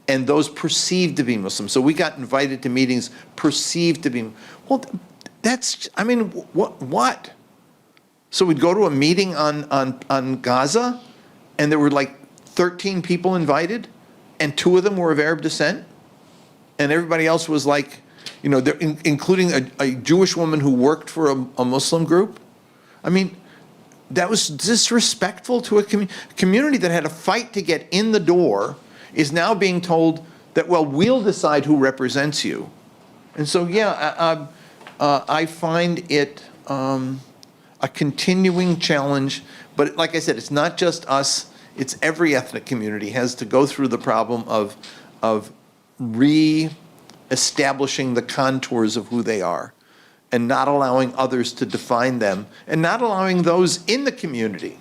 And those perceived to be Muslims. So we got invited to meetings perceived to be, well, what? So we'd go to a meeting on Gaza, and there were like 13 people invited, and 2 of them were of Arab descent, and everybody else was like, including a Jewish woman who worked for a Muslim group. I mean, that was disrespectful to a community that had a fight to get in the door, is now being told that, well, we'll decide who represents you. And so, I find it a continuing challenge. But like I said, it's not just us. It's every ethnic community has to go through the problem of re-establishing the contours of who they are and not allowing others to define them and not allowing those in the community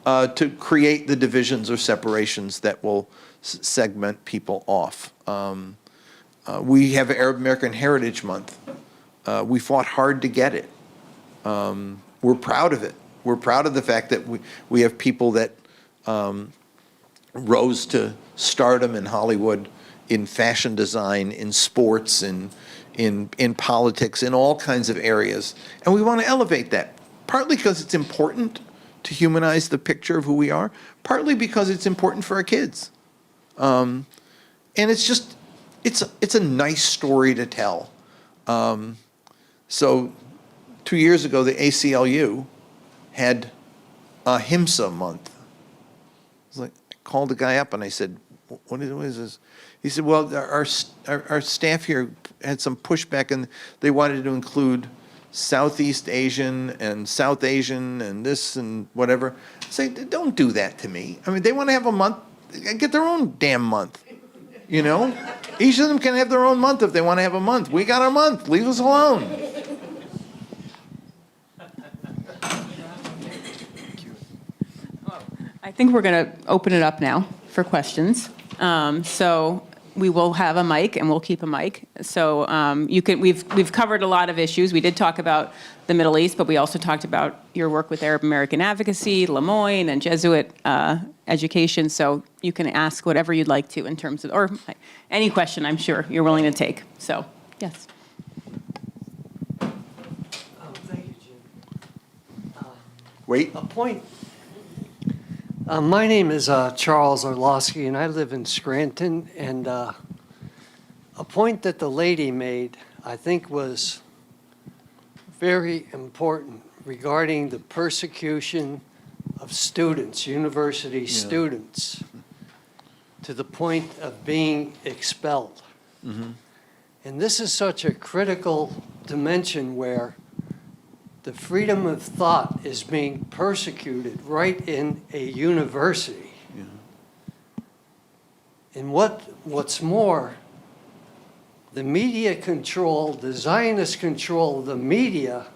to create the divisions or separations that will segment people off. We have Arab American Heritage Month. We fought hard to get it. We're proud of it. We're proud of the fact that we have people that rose to stardom in Hollywood, in fashion design, in sports, in politics, in all kinds of areas. And we want to elevate that, partly because it's important to humanize the picture of who we are, partly because it's important for our kids. And it's just, it's a nice story to tell. So 2 years ago, the ACLU had a HIMSA month. I was like, I called the guy up and I said, what is this? He said, well, our staff here had some pushback and they wanted to include Southeast Asian and South Asian and this and whatever. I say, don't do that to me. I mean, they want to have a month, get their own damn month, you know? Each of them can have their own month if they want to have a month. We got our month, leave us alone. I think we're going to open it up now for questions. So we will have a mic, and we'll keep a mic. So you can. We've covered a lot of issues. We did talk about the Middle East, but we also talked about your work with Arab American advocacy, Lemoyne, and Jesuit education. So you can ask whatever you'd like to in terms of, or any question I'm sure you're willing to take. So yes. Thank you, Jim. Wait. A point. My name is Charles Orlowski, and I live in Scranton. And a point that the lady made, I think, was very important regarding the persecution of students, university students, to the point of being expelled. Mm-hmm. And this is such a critical dimension where the freedom of thought is being persecuted right in a university. Yeah. And what's more, the media control, the Zionist control of the media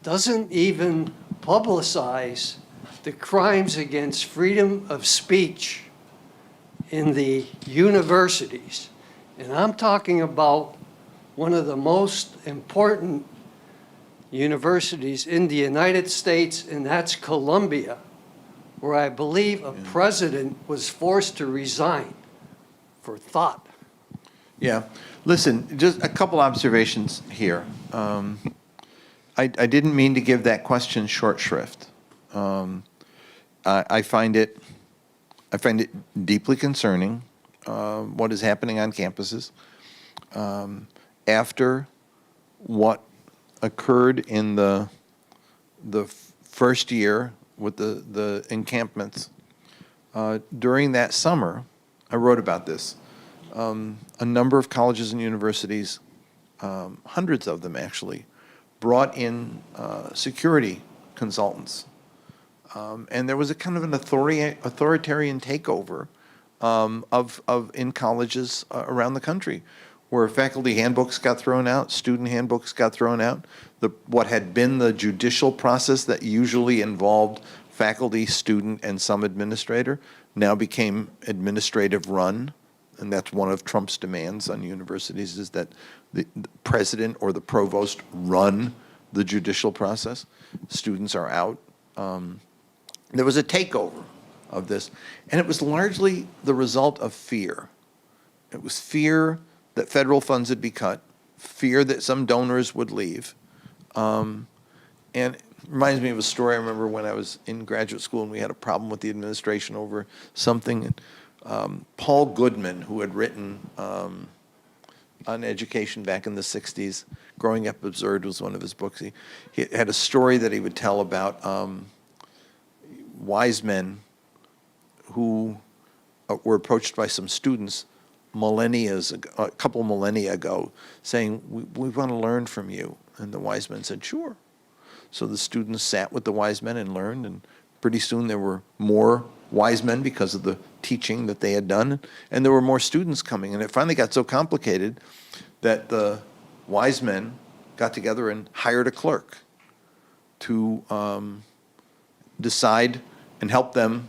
doesn't even publicize the crimes against freedom of speech in the universities. And I'm talking about one of the most important universities in the United States, and that's Columbia, where I believe a president was forced to resign for thought. Yeah. Listen, just a couple observations here. I didn't mean to give that question short shrift. I find it deeply concerning what is happening on campuses after what occurred in the first year with the encampments. During that summer, I wrote about this. A number of colleges and universities, hundreds of them actually, brought in security consultants. And there was a kind of an authoritarian takeover in colleges around the country, where faculty handbooks got thrown out, student handbooks got thrown out. What had been the judicial process that usually involved faculty, student, and some administrator now became administrative run. And that's one of Trump's demands on universities, is that the president or the provost run the judicial process. Students are out. There was a takeover of this, and it was largely the result of fear. It was fear that federal funds would be cut, fear that some donors would leave. And it reminds me of a story I remember when I was in graduate school and we had a problem with the administration over something. Paul Goodman, who had written on education back in the 60s, Growing Up Absurd was one of his books. He had a story that he would tell about wise men who were approached by some students a couple millennia ago, saying, we want to learn from you. And the wise men said, sure. So the students sat with the wise men and learned, and pretty soon there were more wise men because of the teaching that they had done, and there were more students coming. And it finally got so complicated that the wise men got together and hired a clerk to decide and help them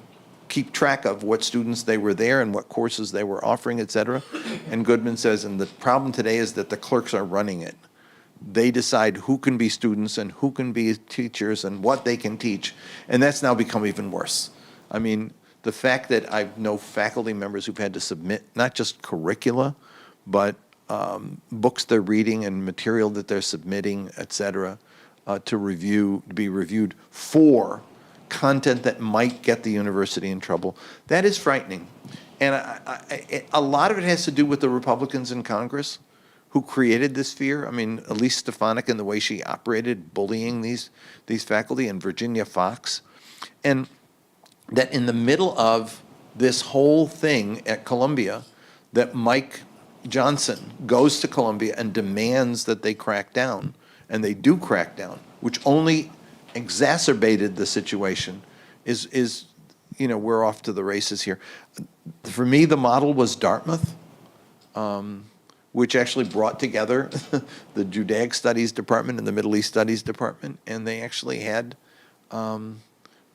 keep track of what students they were there and what courses they were offering, et cetera. And Goodman says, and the problem today is that the clerks are running it. they decide who can be students and who can be teachers and what they can teach. And that's now become even worse. I mean, the fact that I know faculty members who've had to submit not just curricula, but books they're reading and material that they're submitting, et cetera, to be reviewed for content that might get the university in trouble. That is frightening. And a lot of it has to do with the Republicans in Congress who created this fear. I mean, Elise Stefanik and the way she operated, bullying these faculty, and Virginia Fox. And that in the middle of this whole thing at Columbia, that Mike Johnson goes to Columbia and demands that they crack down, and they do crack down, which only exacerbated the situation, is we're off to the races here. For me, the model was Dartmouth, which actually brought together the Judaic Studies Department and the Middle East Studies Department, and they actually had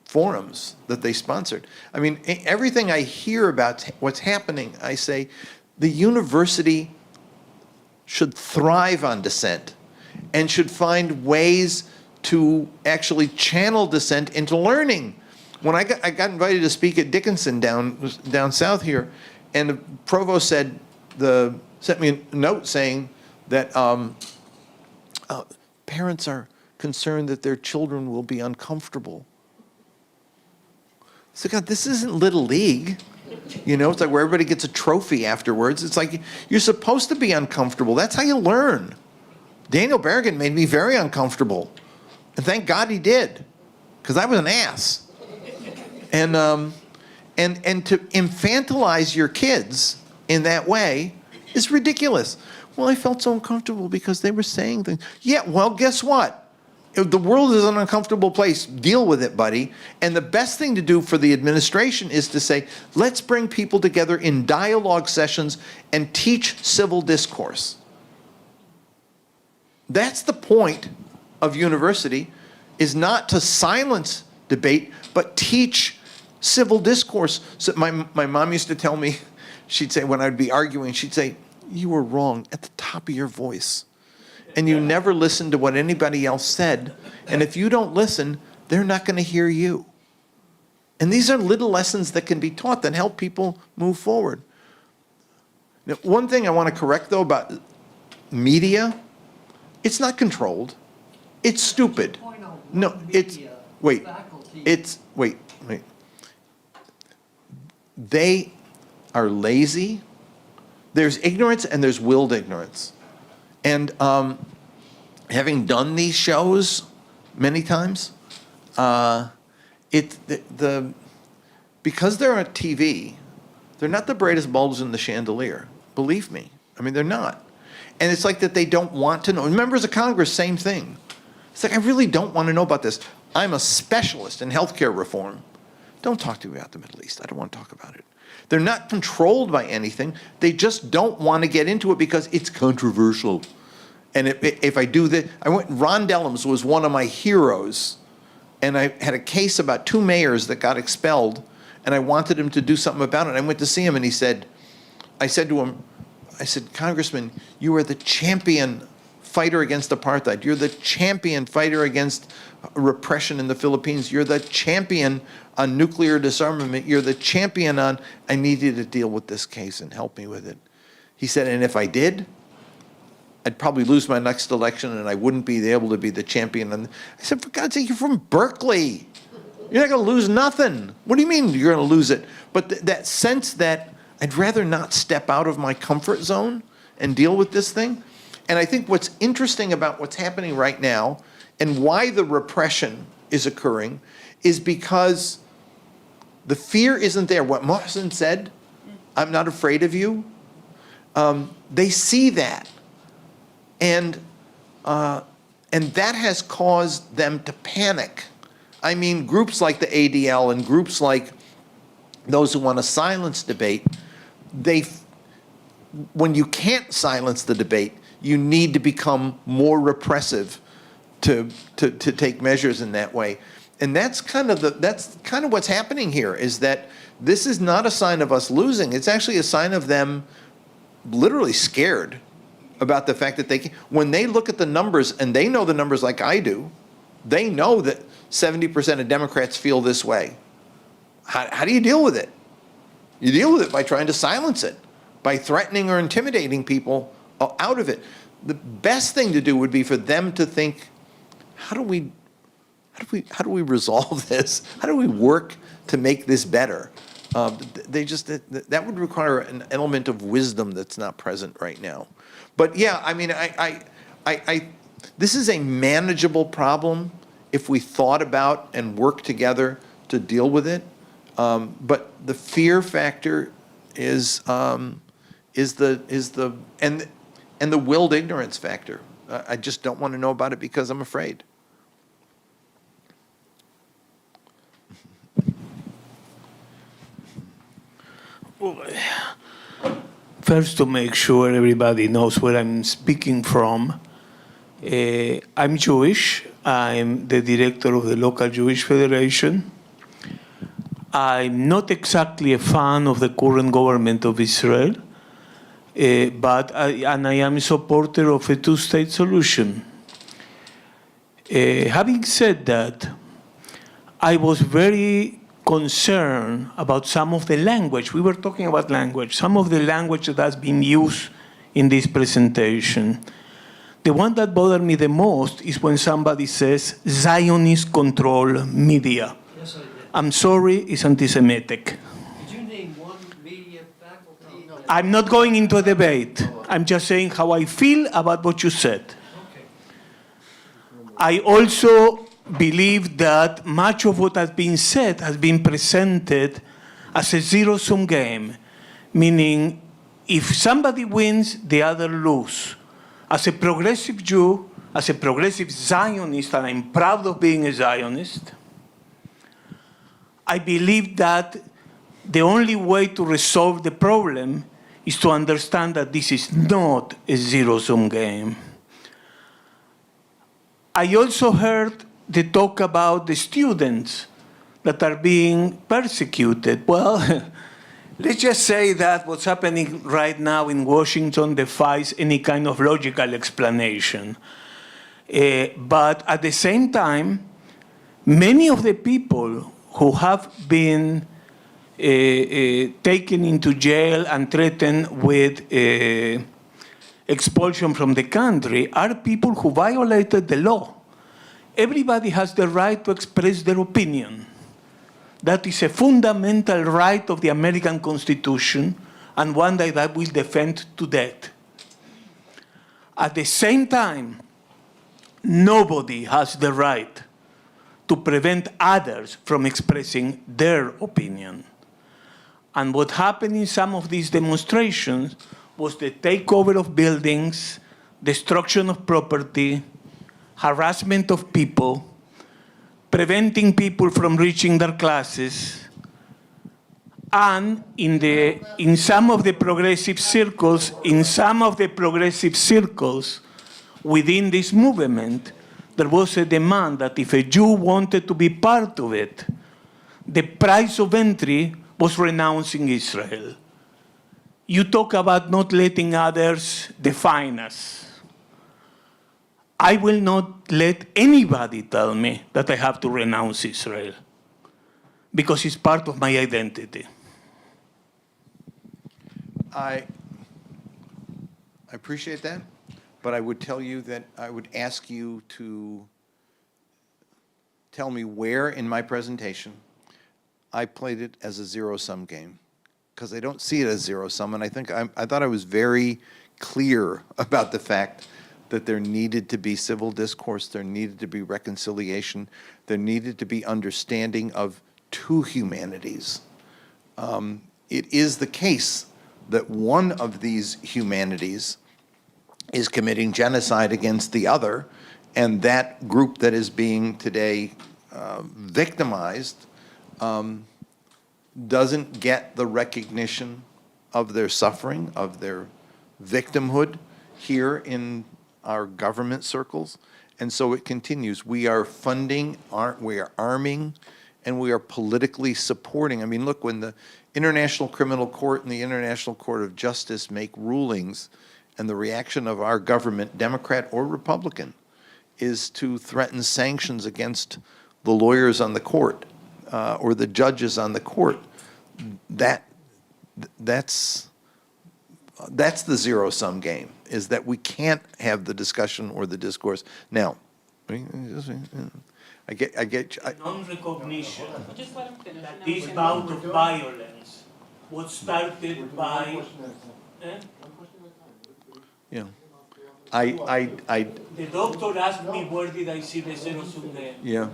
forums that they sponsored. I mean, everything I hear about what's happening, I say, the university should thrive on dissent and should find ways to actually channel dissent into learning. When I got invited to speak at Dickinson down south here, and the provost sent me a note saying that parents are concerned that their children will be uncomfortable. So God, this isn't Little League. It's like where everybody gets a trophy afterwards. It's like you're supposed to be uncomfortable. That's how you learn. Daniel Berrigan made me very uncomfortable. And thank God he did, because I was an ass. And to infantilize your kids in that way is ridiculous. Well, I felt so uncomfortable because they were saying things. Yeah, well, guess what? The world is an uncomfortable place. Deal with it, buddy. And the best thing to do for the administration is to say, let's bring people together in dialogue sessions and teach civil discourse. That's the point of university, is not to silence debate, but teach civil discourse. So my mom used to tell me, she'd say, when I'd be arguing, she'd say, you were wrong at the top of your voice. And you never listen to what anybody else said. And if you don't listen, they're not going to hear you. And these are little lessons that can be taught that help people move forward. Now, one thing I want to correct, though, about media, it's not controlled. It's stupid. No, wait. They are lazy. There's ignorance and there's willed ignorance. And having done these shows many times, because they're on TV, they're not the brightest bulbs in the chandelier. Believe me. I mean, they're not. And it's like that they don't want to know. And members of Congress, same thing. It's like, I really don't want to know about this. I'm a specialist in healthcare reform. Don't talk to me about the Middle East. I don't want to talk about it. They're not controlled by anything. They just don't want to get into it because it's controversial. And if I do that, Ron Dellums was one of my heroes. And I had a case about 2 mayors that got expelled, and I wanted him to do something about it. I went to see him, and I said to him, Congressman, you are the champion fighter against apartheid. You're the champion fighter against repression in the Philippines. You're the champion on nuclear disarmament. You're the champion on, I need you to deal with this case and help me with it. He said, and if I did, I'd probably lose my next election and I wouldn't be able to be the champion. And I said, for God's sake, you're from Berkeley. You're not going to lose nothing. What do you mean you're going to lose it? But that sense that I'd rather not step out of my comfort zone and deal with this thing. And I think what's interesting about what's happening right now and why the repression is occurring is because the fear isn't there. What Mohsen said, I'm not afraid of you. They see that. And that has caused them to panic. I mean, groups like the ADL and groups like those who want to silence debate, when you can't silence the debate, you need to become more repressive to take measures in that way. And that's kind of what's happening here, is that this is not a sign of us losing. It's actually a sign of them literally scared. about the fact that when they look at the numbers, and they know the numbers like I do, they know that 70% of Democrats feel this way. How do you deal with it? You deal with it by trying to silence it, by threatening or intimidating people out of it. The best thing to do would be for them to think, how do we resolve this? How do we work to make this better? That would require an element of wisdom that's not present right now. But yeah, I mean, this is a manageable problem if we thought about and worked together to deal with it. But the fear factor is the willed ignorance factor. I just don't want to know about it because I'm afraid. First, to make sure everybody knows where I'm speaking from, I'm Jewish. I'm the director of the local Jewish Federation. I'm not exactly a fan of the current government of Israel, but I am a supporter of a two-state solution. Having said that, I was very concerned about some of the language. We were talking about language. Some of the language that has been used in this presentation. The one that bothered me the most is when somebody says Zionist control media. Yes, I did. I'm sorry, it's anti-Semitic. Could you name one media faculty? I'm not going into a debate. I'm just saying how I feel about what you said. Okay. I also believe that much of what has been said has been presented as a zero-sum game, meaning if somebody wins, the other lose. As a progressive Jew, as a progressive Zionist, and I'm proud of being a Zionist, I believe that the only way to resolve the problem is to understand that this is not a zero-sum game. I also heard the talk about the students that are being persecuted. Well, let's just say that what's happening right now in Washington defies any kind of logical explanation. But at the same time, many of the people who have been taken into jail and threatened with expulsion from the country are people who violated the law. Everybody has the right to express their opinion. That is a fundamental right of the American Constitution and one that I will defend to death. At the same time, nobody has the right to prevent others from expressing their opinion. And what happened in some of these demonstrations was the takeover of buildings, destruction of property, harassment of people, preventing people from reaching their classes, and in some of the progressive circles, within this movement, there was a demand that if a Jew wanted to be part of it, the price of entry was renouncing Israel. You talk about not letting others define us. I will not let anybody tell me that I have to renounce Israel because it's part of my identity. I appreciate that, but I would tell you that I would ask you to tell me where in my presentation I played it as a zero-sum game, because I don't see it as zero-sum, and I thought I was very clear about the fact that there needed to be civil discourse, there needed to be reconciliation, there needed to be understanding of two humanities. It is the case that one of these humanities is committing genocide against the other, and that group that is being today victimized doesn't get the recognition of their suffering, of their victimhood here in our government circles. And so it continues. We are funding, we are arming, and we are politically supporting. I mean, look, when the International Criminal Court and the International Court of Justice make rulings And the reaction of our government, Democrat or Republican, is to threaten sanctions against the lawyers on the court or the judges on the court. That's the zero-sum game, is that we can't have the discussion or the discourse. Now, I get. Non-recognition that this bout of violence was started by. Yeah. The doctor asked me where did I see the zero sum there. Yeah.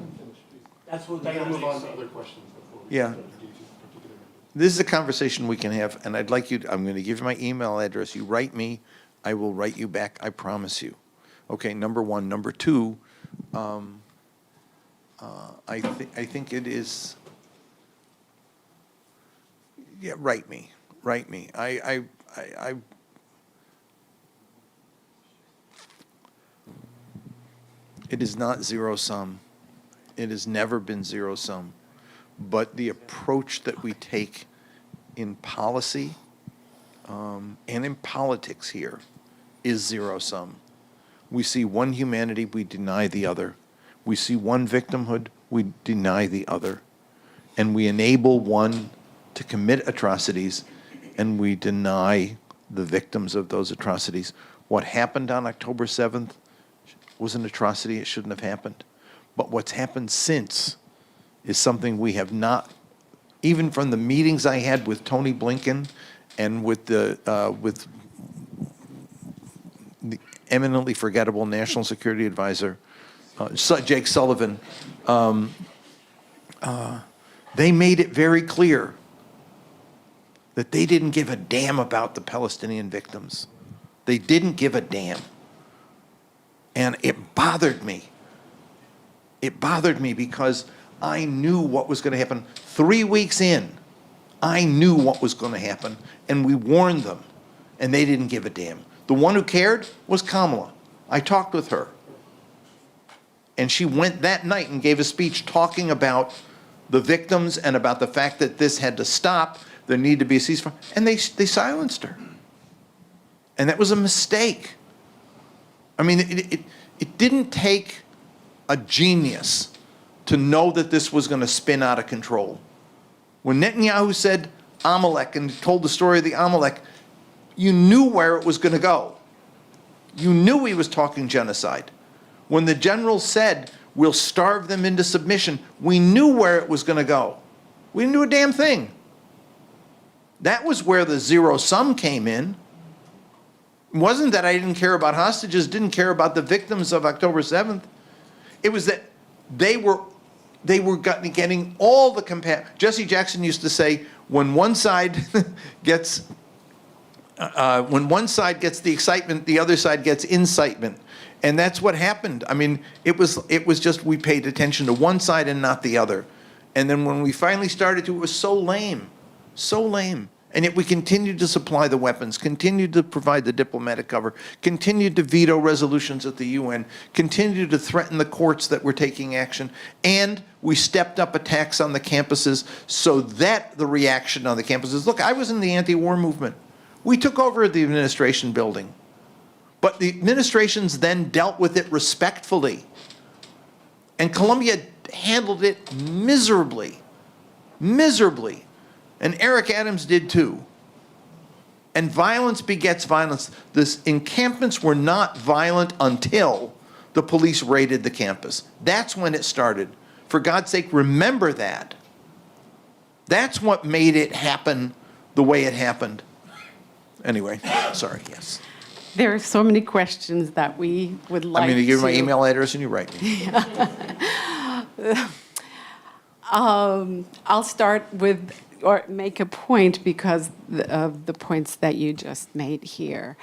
That's what I Move on to understand. other questions before. Yeah. This is a conversation we can have, and I'd like you to, I'm going to give you my email address. You write me, I will write you back, I promise you. Okay, number one. Number two, I think it is, yeah, write me. It is not zero sum. It has never been zero sum. But the approach that we take in policy and in politics here is zero sum. We see one humanity, we deny the other. We see one victimhood, we deny the other. And we enable one to commit atrocities, and we deny the victims of those atrocities. What happened on October 7th was an atrocity. It shouldn't have happened. But what's happened since is something we have not, even from the meetings I had with Tony Blinken and with the eminently forgettable National Security Advisor, Jake Sullivan, they made it very clear that they didn't give a damn about the Palestinian victims. They didn't give a damn. And it bothered me. It bothered me because I knew what was going to happen. 3 weeks in, I knew what was going to happen, and we warned them, and they didn't give a damn. The one who cared was Kamala. I talked with her. And she went that night and gave a speech talking about the victims and about the fact that this had to stop, there needed to be a ceasefire, and they silenced her. And that was a mistake. I mean, it didn't take a genius to know that this was going to spin out of control. When Netanyahu said Amalek and told the story of the Amalek, you knew where it was going to go. You knew he was talking genocide. When the general said, we'll starve them into submission, we knew where it was going to go. We didn't do a damn thing. That was where the zero sum came in. It wasn't that I didn't care about hostages, didn't care about the victims of October 7th. It was that they were getting all the Jesse Jackson used to say, when one side gets the excitement, the other side gets incitement. And that's what happened. I mean, it was just we paid attention to one side and not the other. And then when we finally started to, it was so lame. And yet we continued to supply the weapons, continued to provide the diplomatic cover, continued to veto resolutions at the UN, continued to threaten the courts that were taking action, and we stepped up attacks on the campuses so that the reaction on the campuses, look, I was in the anti-war movement. We took over the administration building. But the administrations then dealt with it respectfully. And Colombia handled it miserably. And Eric Adams did too. And violence begets violence. The encampments were not violent until the police raided the campus. That's when it started. For God's sake, remember that. That's what made it happen the way it happened. Anyway, sorry, yes. There are so many questions that we would like I'm going to give you my to- email address and you write me. I'll start with, or make a point because of the points that you just made here.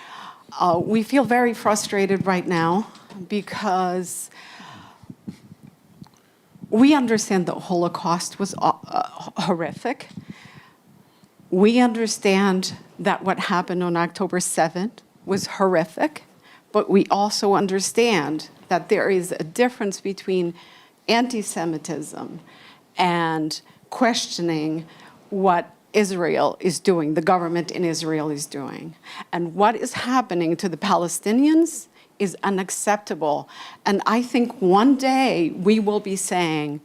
We feel very frustrated right now because we understand the Holocaust was horrific. We understand that what happened on October 7th was horrific, but we also understand that there is a difference between anti-Semitism and questioning what Israel is doing, the government in Israel is doing. And what is happening to the Palestinians is unacceptable. And I think one day we will be saying,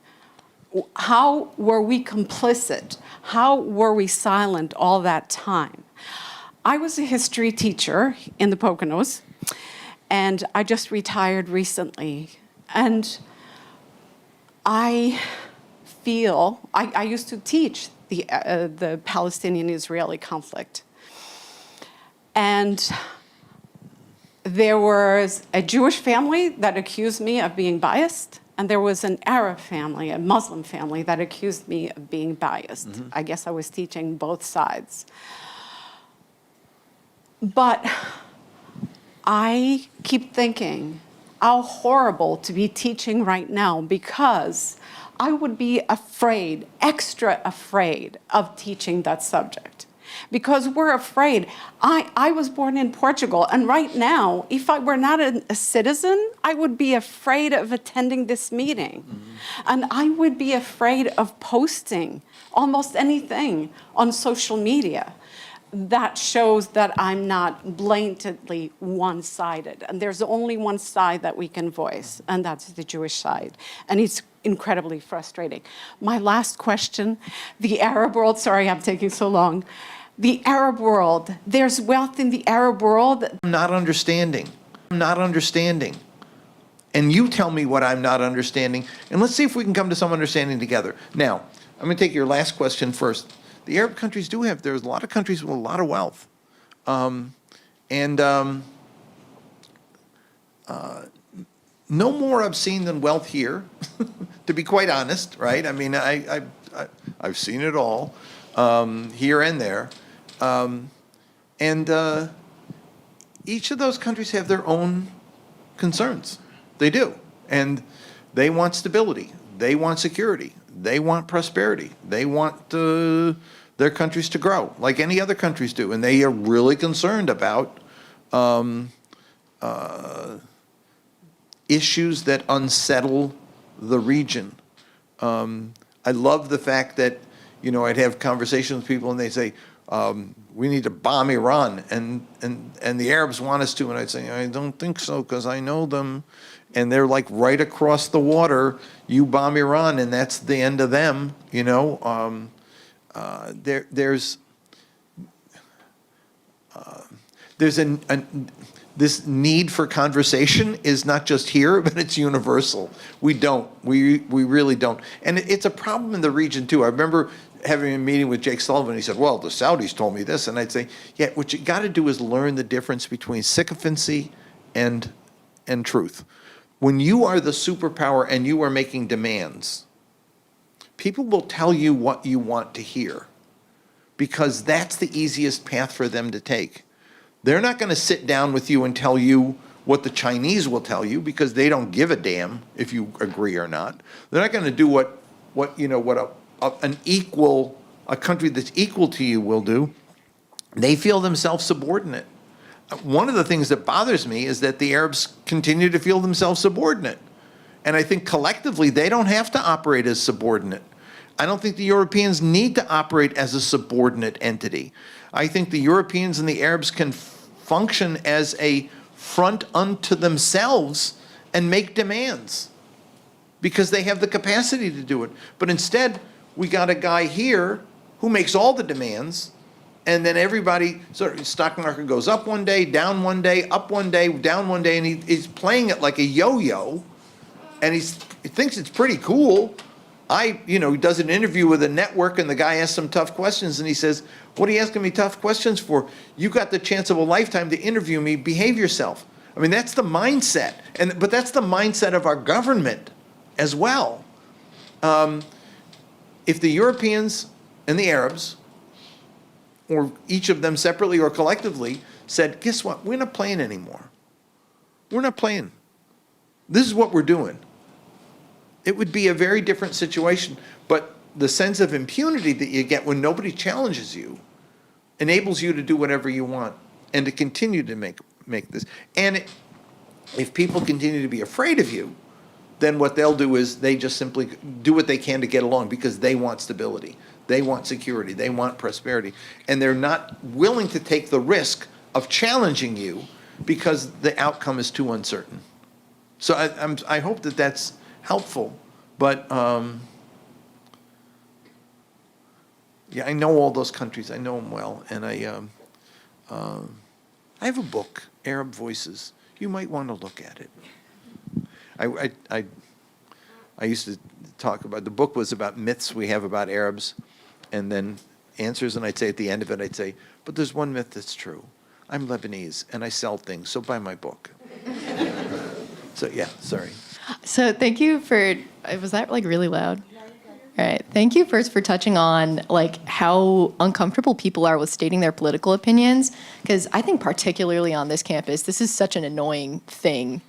how were we complicit? How were we silent all that time? I was a history teacher in the Poconos, and I just retired recently. And I feel, I used to teach the Palestinian-Israeli conflict. And there was a Jewish family that accused me of being biased, and there was an Arab family, a Muslim family, that accused me of being biased. Mm-hmm. I guess I was teaching both sides. But I keep thinking how horrible to be teaching right now, because I would be afraid, extra afraid of teaching that subject. Because we're afraid. I was born in Portugal, and right now, if I were not a citizen, I would be afraid of attending this meeting. Mm-hmm. And I would be afraid of posting almost anything on social media that shows that I'm not blatantly one-sided. And there's only one side that we can voice, and that's the Jewish side. And it's incredibly frustrating. My last question, the Arab world, sorry I'm taking so long. The Arab world, there's wealth in the Arab world. I'm not understanding. I'm not understanding. And you tell me what I'm not understanding, and let's see if we can come to some understanding together. Now, I'm going to take your last question first. The Arab countries do have, there's a lot of countries with a lot of wealth. No more obscene than wealth here, to be quite honest, right? I mean, I've seen it all, here and there. Each of those countries have their own concerns. They do. And they want stability. They want security. They want prosperity. They want their countries to grow, like any other countries do. And they are really concerned about issues that unsettle the region. I love the fact that, you know, I'd have conversations with people and they say, we need to bomb Iran, and the Arabs want us to, and I'd say, I don't think so, because I know them, and they're like right across the water. You bomb Iran, and that's the end of them, you know. There's this need for conversation is not just here, but it's universal. We really don't. And it's a problem in the region too. I remember having a meeting with Jake Sullivan. He said, well, the Saudis told me this. And I'd say, yeah, what you got to do is learn the difference between sycophancy and truth. When you are the superpower and you are making demands, people will tell you what you want to hear, because that's the easiest path for them to take. They're not going to sit down with you and tell you what the Chinese will tell you, because they don't give a damn if you agree or not. They're not going to do what a country that's equal to you will do. They feel themselves subordinate. One of the things that bothers me is that the Arabs continue to feel themselves subordinate. And I think collectively they don't have to operate as subordinate. I don't think the Europeans need to operate as a subordinate entity. I think the Europeans and the Arabs can function as a front unto themselves and make demands, because they have the capacity to do it. But instead, we got a guy here who makes all the demands, and then everybody, sort of, stock market goes up one day, down one day, up one day, down one day, and he's playing it like a yo-yo, and he thinks it's pretty cool. He does an interview with a network, and the guy asks some tough questions, and he says, what are you asking me tough questions for? You got the chance of a lifetime to interview me, behave yourself. I mean, that's the mindset, but that's the mindset of our government as well. If the Europeans and the Arabs, or each of them separately or collectively, said, guess what, we're not playing anymore. We're not playing. This is what we're doing. It would be a very different situation, but the sense of impunity that you get when nobody challenges you enables you to do whatever you want and to continue to make this. And if people continue to be afraid of you, then what they'll do is they just simply do what they can to get along, because they want stability. They want security. They want prosperity. And they're not willing to take the risk of challenging you because the outcome is too uncertain. So I hope that that's helpful. But yeah, I know all those countries. I know them well. And I have a book, Arab Voices. You might want to look at it. I used to talk about, the book was about myths we have about Arabs, and then answers, and I'd say at the end of it, I'd say, but there's one myth that's true. I'm Lebanese, and I sell things, so buy my book. So, yeah, sorry. So thank you for, was that like really loud? All right. Thank you first for touching on like how uncomfortable people are with stating their political opinions, because I think particularly on this campus, this is such an annoying thing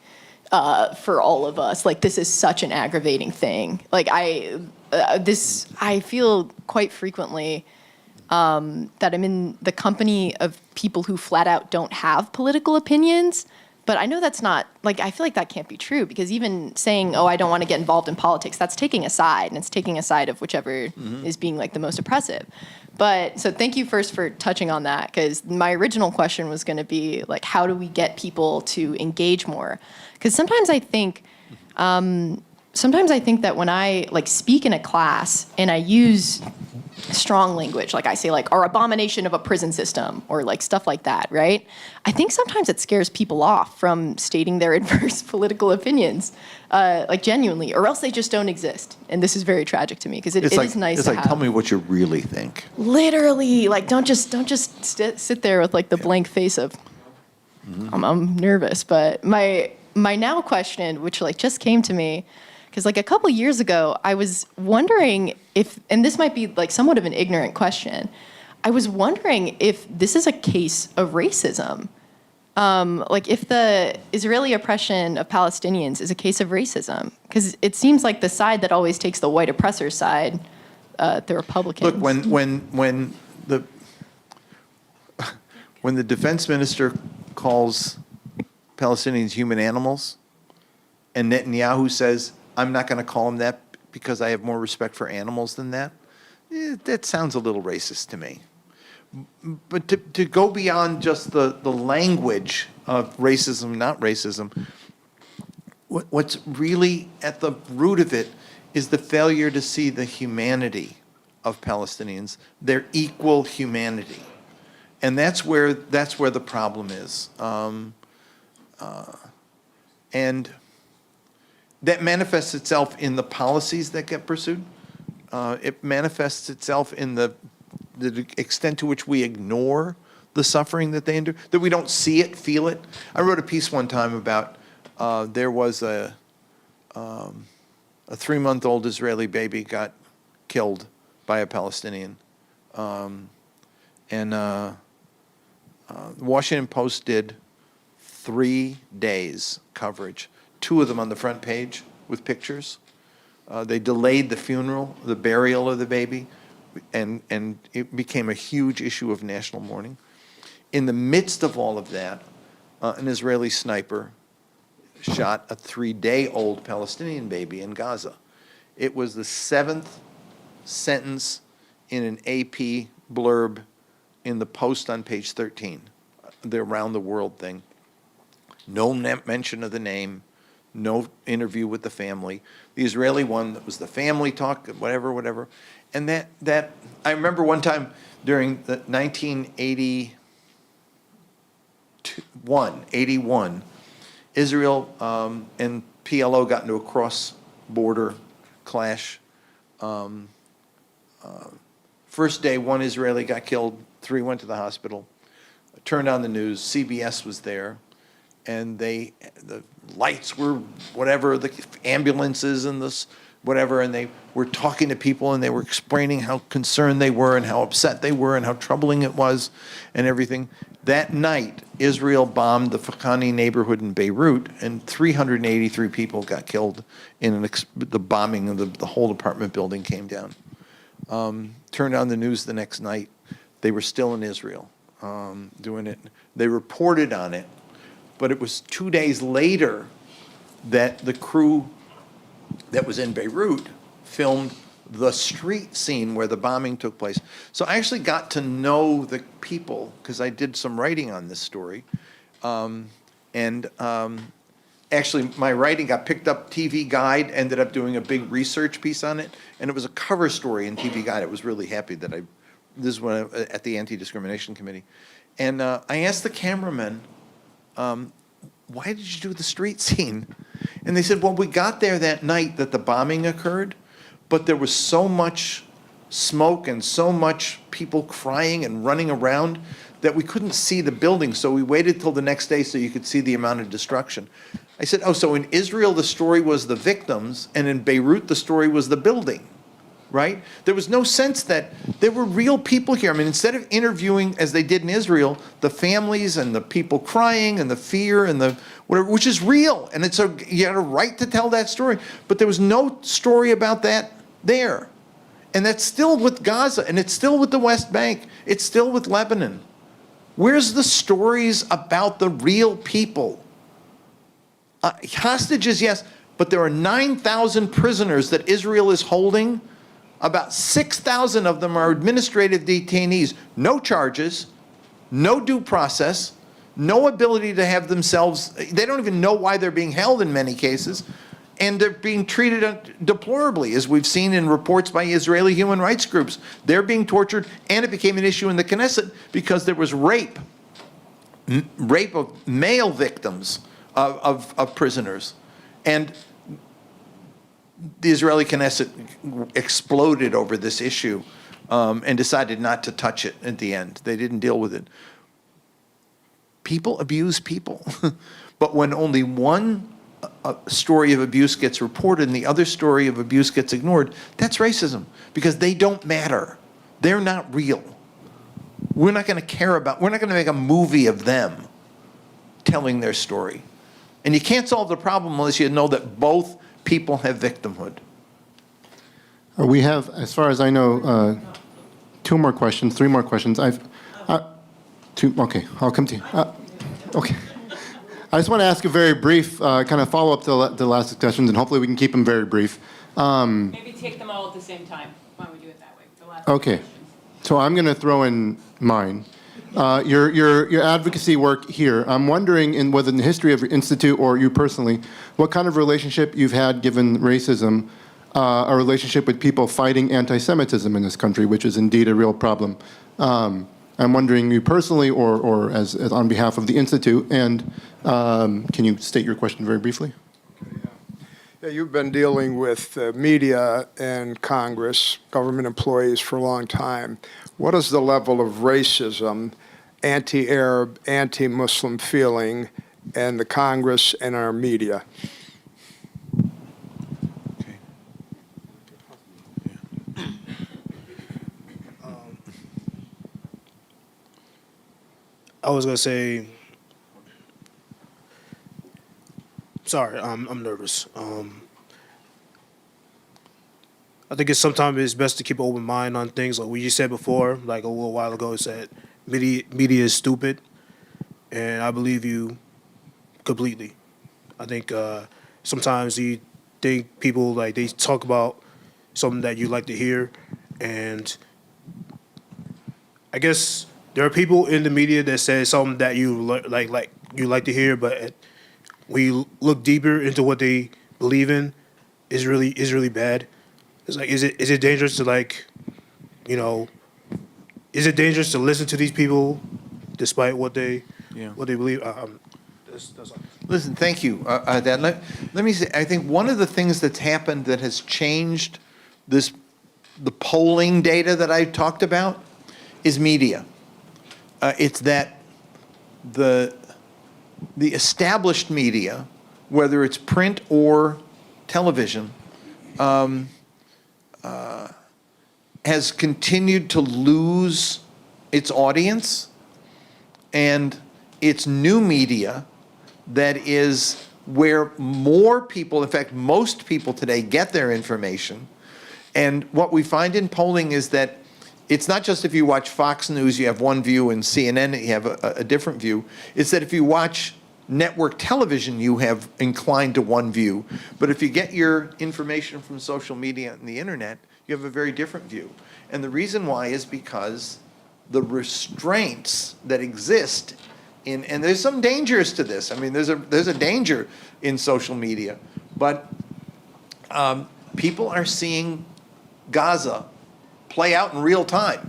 for all of us. Like this is such an aggravating thing. Like I feel quite frequently that I'm in the company of people who flat out don't have political opinions. But I know that's not, like, I feel like that can't be true, because even saying, oh, I don't want to get involved in politics, that's taking a side, and it's taking a side of whichever is being, like, the most oppressive. But, so thank you first for touching on that, because my original question was going to be, like, how do we get people to engage more? Because sometimes I think that when I, like, speak in a class and I use strong language, like I say, like, our abomination of a prison system, or like stuff like that, right? I think sometimes it scares people off from stating their adverse political opinions, like genuinely, or else they just don't exist. And this is very tragic to me, because it is nice to have. Tell me what you really think. Literally, like, don't just sit there with like the blank face of, I'm nervous. But my now question, which like just came to me, because like a couple years ago, I was wondering if, and this might be like somewhat of an ignorant question, I was wondering if this is a case of racism. Like if the Israeli oppression of Palestinians is a case of racism. Because it seems like the side that always takes the white oppressor's side, the Republicans. Look, when the defense minister calls Palestinians human animals, and Netanyahu says, I'm not going to call them that because I have more respect for animals than that, that sounds a little racist to me. But to go beyond just the language of racism, not racism, what's really at the root of it is the failure to see the humanity of Palestinians, their equal humanity. And that's where the problem is. And that manifests itself in the policies that get pursued. It manifests itself in the extent to which we ignore the suffering that they endure, that we don't see it, feel it. I wrote a piece one time about there was a 3-month-old Israeli baby got killed by a Palestinian. And the Washington Post did 3 days coverage, 2 of them on the front page with pictures. They delayed the funeral, the burial of the baby, and it became a huge issue of national mourning. In the midst of all of that, an Israeli sniper shot a 3-day-old Palestinian baby in Gaza. It was the 7th sentence in an AP blurb in the Post on page 13, the Around the World thing. No mention of the name, no interview with the family. The Israeli one, that was the family talk, whatever. And that I remember one time during the 81, Israel and PLO got into a cross-border clash. First day, 1 Israeli got killed, 3 went to the hospital. I turned on the news, CBS was there, and the lights were whatever, the ambulances and this whatever, and they were talking to people, and they were explaining how concerned they were and how upset they were and how troubling it was and everything. That night, Israel bombed the Fakhani neighborhood in Beirut, and 383 people got killed in the bombing of the whole apartment building came down. Turned on the news the next night. They were still in Israel doing it. They reported on it, but it was 2 days later that the crew that was in Beirut filmed the street scene where the bombing took place. So I actually got to know the people because I did some writing on this story. Actually, my writing got picked up. TV Guide ended up doing a big research piece on it, and it was a cover story in TV Guide. I was really happy that this is when at the Anti-Discrimination Committee. And I asked the cameraman, why did you do the street scene? And they said, well, we got there that night that the bombing occurred, but there was so much smoke and so much people crying and running around that we couldn't see the building, so we waited till the next day so you could see the amount of destruction. I said, oh, so in Israel the story was the victims, and in Beirut the story was the building, right? There was no sense that there were real people here. I mean, instead of interviewing, as they did in Israel, the families and the people crying and the fear and the whatever, which is real, and you had a right to tell that story, but there was no story about that there. And that's still with Gaza, and it's still with the West Bank, it's still with Lebanon. Where's the stories about the real people? Hostages, yes, but there are 9,000 prisoners that Israel is holding. About 6,000 of them are administrative detainees. No charges, no due process, no ability to have themselves, they don't even know why they're being held in many cases, and they're being treated deplorably, as we've seen in reports by Israeli human rights groups. They're being tortured, and it became an issue in the Knesset because there was rape of male victims of prisoners. And the Israeli Knesset exploded over this issue and decided not to touch it at the end. They didn't deal with it. People abuse people. But when only one story of abuse gets reported and the other story of abuse gets ignored, that's racism, because they don't matter. They're not real. We're not going to make a movie of them telling their story. And you can't solve the problem unless you know that both people have victimhood. We have, as far as I know, 3 more questions. Two. Okay, I'll come to you. Okay. I just want to ask a very brief kind of follow-up to the last discussions, and hopefully we can keep them very brief. Maybe take them all at the same time. Why don't we do it that way? The last Okay. questions. So I'm going to throw in mine. Your advocacy work here, I'm wondering, whether in the history of your institute or you personally, what kind of relationship you've had, given racism, a relationship with people fighting anti-Semitism in this country, which is indeed a real problem. I'm wondering, you personally or as on behalf of the institute, and can you state your question very briefly? Yeah, you've been dealing with media and Congress, government employees for a long time. What is the level of racism, anti-Arab, anti-Muslim feeling in the Congress and our media? I was gonna say, sorry, I'm nervous. I think sometimes it's best to keep an open mind on things. Like what you said before, like a little while ago, you said media is stupid, and I believe you completely. I think sometimes you think people, like, they talk about something that you like to hear, and I guess there are people in the media that say something that you like to hear, but when you look deeper into what they believe in, is really bad. It's like, is it dangerous to, like, is it dangerous to listen to these people despite what they believe? That's all. Listen, thank you. Let me say, I think one of the things that's happened that has changed the polling data that I talked about is media. It's that the established media, whether it's print or television, has continued to lose its audience, and it's new media that is where more people, in fact, most people today get their information. And what we find in polling is that it's not just if you watch Fox News, you have one view, and CNN, you have a different view. It's that if you watch network television, you have inclined to one view. But if you get your information from social media and the internet, you have a very different view. And the reason why is because the restraints that exist and there's some dangers to this. I mean, there's a danger in social media, but people are seeing Gaza play out in real time.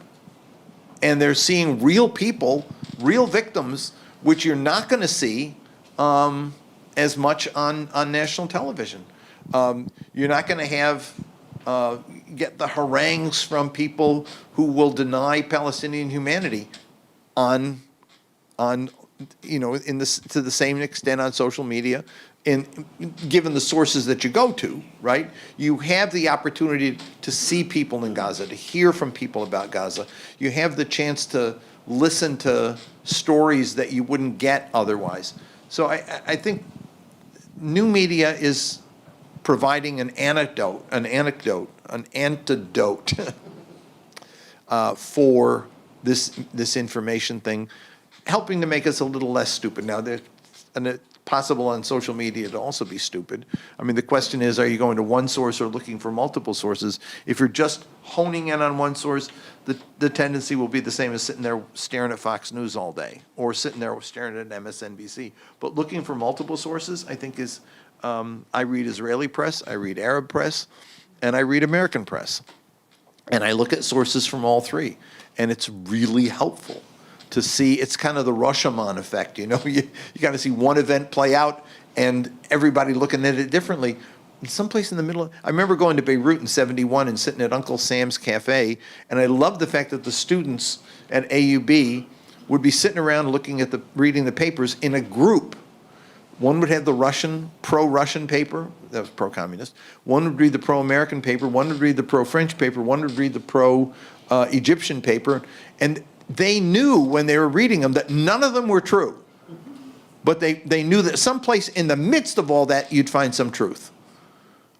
And they're seeing real people, real victims, which you're not going to see as much on national television. You're not going to have get the harangues from people who will deny Palestinian humanity on to the same extent on social media. And given the sources that you go to, right, you have the opportunity to see people in Gaza, to hear from people about Gaza. You have the chance to listen to stories that you wouldn't get otherwise. So I think new media is providing an antidote for this information thing, helping to make us a little less stupid. Now, it's possible on social media to also be stupid. I mean, the question is, are you going to one source or looking for multiple sources? If you're just honing in on one source, the tendency will be the same as sitting there staring at Fox News all day or sitting there staring at MSNBC. But looking for multiple sources, I think is, I read Israeli press, I read Arab press, and I read American press. And I look at sources from all three, and it's really helpful to see. It's kind of the Rashomon effect, you got to see one event play out and everybody looking at it differently. Someplace in the middle. I remember going to Beirut in '71 and sitting at Uncle Sam's Cafe, and I loved the fact that the students at AUB would be sitting around reading the papers in a group. One would have the pro-Russian paper, that was pro-communist. One would read the pro-American paper. One would read the pro-French paper. One would read the pro-Egyptian paper. And they knew when they were reading them that none of them were true. But they knew that someplace in the midst of all that, you'd find some truth.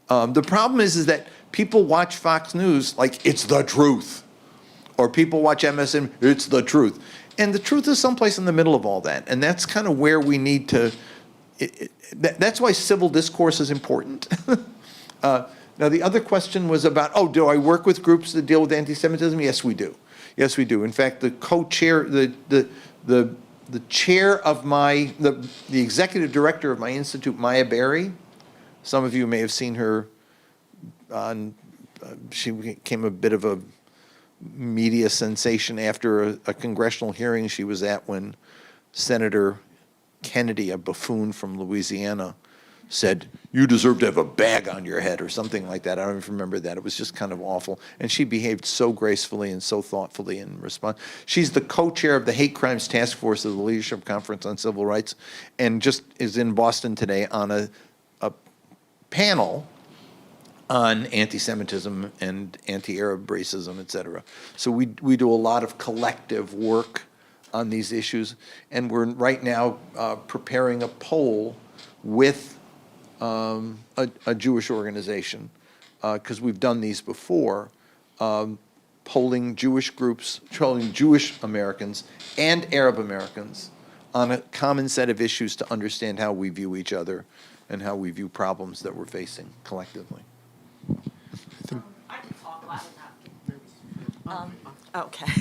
The problem is that people watch Fox News like it's the truth. Or people watch MSN, it's the truth. And the truth is someplace in the middle of all that. And that's kind of where we need to... that's why civil discourse is important. Now, the other question was about, do I work with groups that deal with anti-Semitism? Yes, we do. Yes, we do. In fact, the co-chair, the chair of the executive director of my institute, Maya Berry, some of you may have seen her on, she became a bit of a media sensation after a congressional hearing she was at when Senator Kennedy, a buffoon from Louisiana, said, "You deserve to have a bag on your head," or something like that. I don't even remember that. It was just kind of awful. And she behaved so gracefully and so thoughtfully in response. She's the co-chair of the Hate Crimes Task Force of the Leadership Conference on Civil Rights, and just is in Boston today on a panel on anti-Semitism and anti-Arab racism, et cetera. So we do a lot of collective work on these issues, and we're right now preparing a poll with a Jewish organization, because we've done these before, polling Jewish groups, polling Jewish Americans and Arab Americans on a common set of issues to understand how we view each other and how we view problems that we're facing collectively. I can talk loud enough. Okay.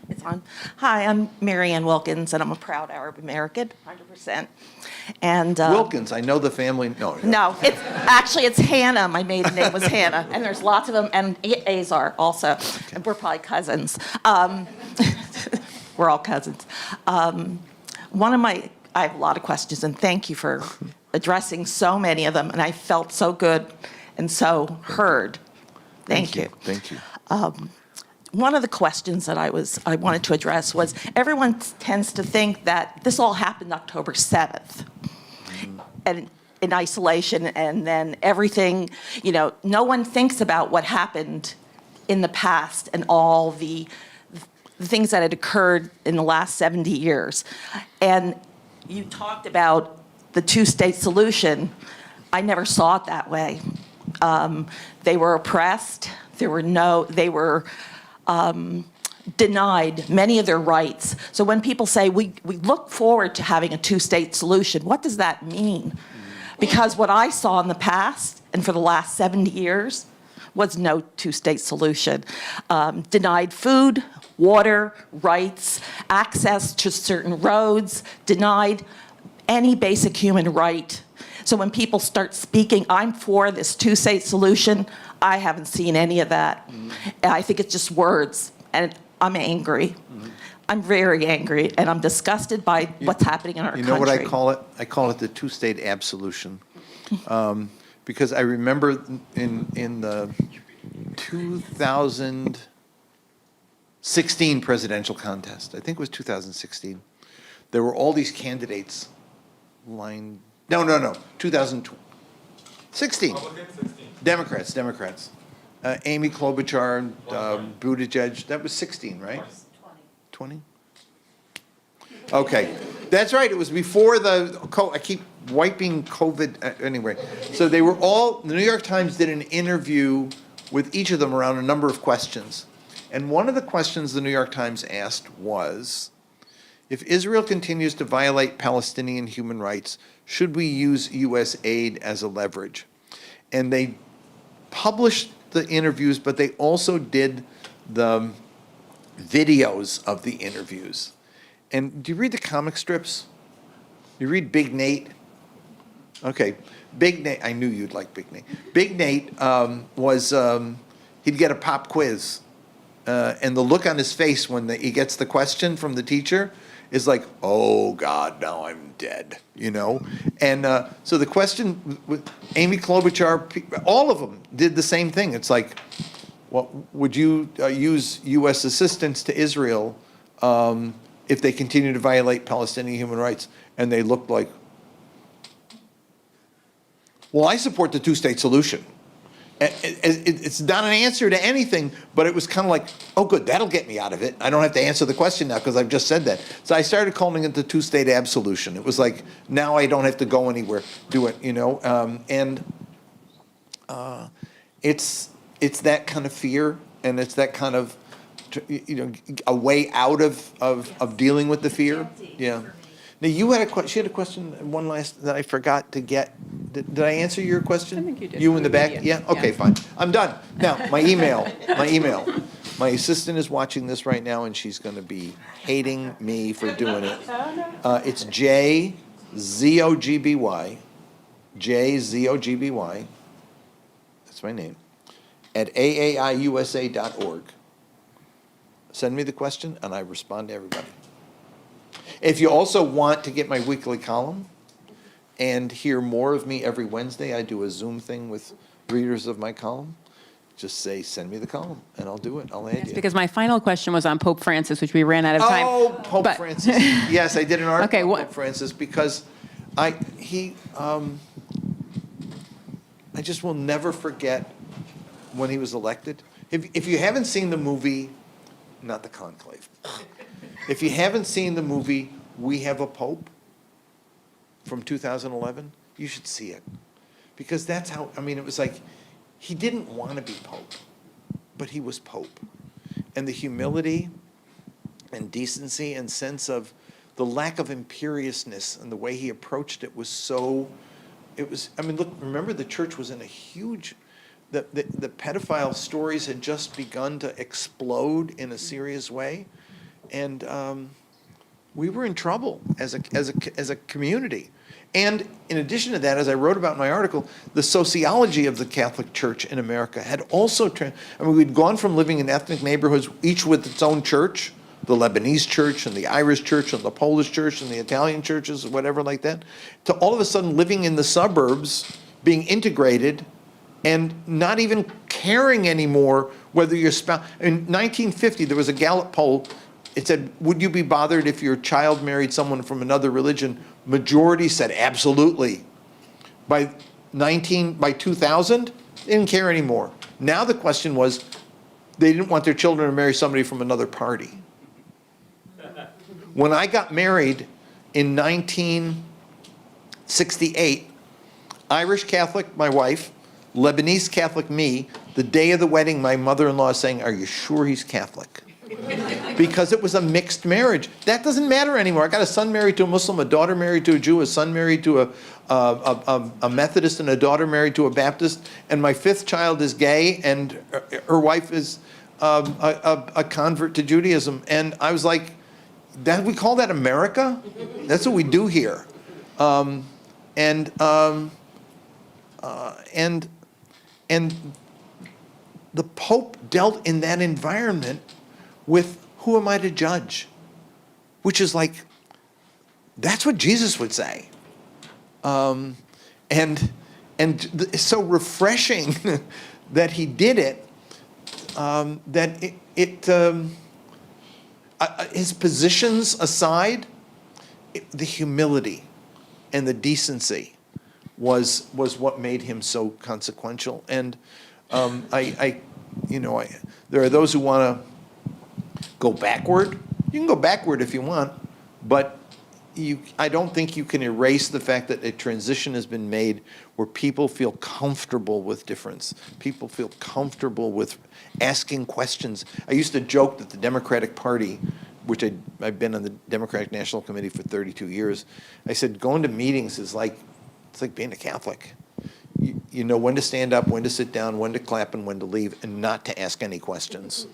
It's on. Hi, I'm Marianne Wilkins, and I'm a proud Arab American, 100%. And Wilkins, I know the family. No, it's Hannah. My maiden name was Hannah, and there's lots of them, and Azar also. And we're probably cousins. We're all cousins. I have a lot of questions, and thank you for addressing so many of them, and I felt so good and so heard. Thank you. Thank you. One of the questions that I wanted to address was, everyone tends to think that this all happened October 7th, and in isolation, and then everything, no one thinks about what happened in the past and all the things that had occurred in the last 70 years. And you talked about the two-state solution. I never saw it that way. They were oppressed. They were denied many of their rights. So when people say we look forward to having a two-state solution, what does that mean? Because what I saw in the past and for the last 70 years was no two-state solution. Denied food, water, rights, access to certain roads, denied any basic human right. So when people start speaking, I'm for this two-state solution, I haven't seen any of that. And I think it's just words, and I'm angry. I'm very angry, and I'm disgusted by what's happening in our country. You know what I call it? I call it the two-state absolution. Because I remember in the 2016 presidential contest, I think it was 2016, there were all these candidates lined, no, 2016. Democrats. Amy Klobuchar, Buttigieg, that was 16, right? 20? Okay, that's right, it was before I keep wiping COVID, anyway. So they were all, the New York Times did an interview with each of them around a number of questions. And one of the questions the New York Times asked was, if Israel continues to violate Palestinian human rights, should we use US aid as a leverage? And they published the interviews, but they also did the videos of the interviews. And do you read the comic strips? You read Big Nate? Okay, Big Nate, I knew you'd like Big Nate. Big Nate he'd get a pop quiz. And the look on his face when he gets the question from the teacher is like, oh God, now I'm dead, you know? And so the question with Amy Klobuchar, all of them did the same thing. It's like, well, would you use US assistance to Israel if they continue to violate Palestinian human rights? And they looked like, well, I support the two-state solution. It's not an answer to anything, but it was kind of like, oh, good, that'll get me out of it. I don't have to answer the question now because I've just said that. So I started calling it the two-state absolution. It was like, now I don't have to go anywhere, do it, you know. It's that kind of fear, and it's that kind of, you know, a way out of dealing with the fear. Yeah. Now she had a question, one last, that I forgot to get. Did I answer your question? I think you did. You in the back? Yeah. Yeah? Okay, fine. I'm done. Now, my email. My assistant is watching this right now, and she's going to be hating me for doing it. It's JZOGBY, that's my name, at aaiusa.org. Send me the question, and I respond to everybody. If you also want to get my weekly column and hear more of me every Wednesday, I do a Zoom thing with readers of my column. Just say, send me the column, and I'll do it. I'll add you. Because my final question was on Pope Francis, which we ran out of time. Oh, Pope Francis. Yes, I did an article Okay, on Pope Francis because I just will never forget when he was elected. If you haven't seen the movie, not the Conclave, if you haven't seen the movie We Have a Pope from 2011, you should see it. Because that's how, I mean, it was like, he didn't want to be Pope, but he was Pope. And the humility and decency and sense of the lack of imperiousness and the way he approached it was so, it was, I mean, look, remember the church was in a huge, the pedophile stories had just begun to explode in a serious way. And we were in trouble as a community. And in addition to that, as I wrote about in my article, the sociology of the Catholic Church in America had also, we'd gone from living in ethnic neighborhoods, each with its own church, the Lebanese church and the Irish church and the Polish church and the Italian churches, whatever like that, to all of a sudden living in the suburbs, being integrated, and not even caring anymore whether your spouse. In 1950, there was a Gallup poll. It said, would you be bothered if your child married someone from another religion? Majority said absolutely. By 2000, they didn't care anymore. Now the question was, they didn't want their children to marry somebody from another party. When I got married in 1968, Irish Catholic, my wife, Lebanese Catholic, me, the day of the wedding, my mother-in-law saying, are you sure he's Catholic? because it was a mixed marriage. That doesn't matter anymore. I got a son married to a Muslim, a daughter married to a Jew, a son married to a Methodist, and a daughter married to a Baptist, and my 5th child is gay, and her wife is a convert to Judaism. And I was like, we call that America? That's what we do here. And the Pope dealt in that environment with, who am I to judge? Which is like, that's what Jesus would say. It's so refreshing that he did it, that his positions aside, the humility and the decency was what made him so consequential. And there are those who want to go backward. You can go backward if you want, but I don't think you can erase the fact that a transition has been made where people feel comfortable with difference. People feel comfortable with asking questions. I used to joke that the Democratic Party, which I've been on the Democratic National Committee for 32 years, I said going to meetings is like, it's like being a Catholic. You know when to stand up, when to sit down, when to clap, and when to leave, and not to ask any questions.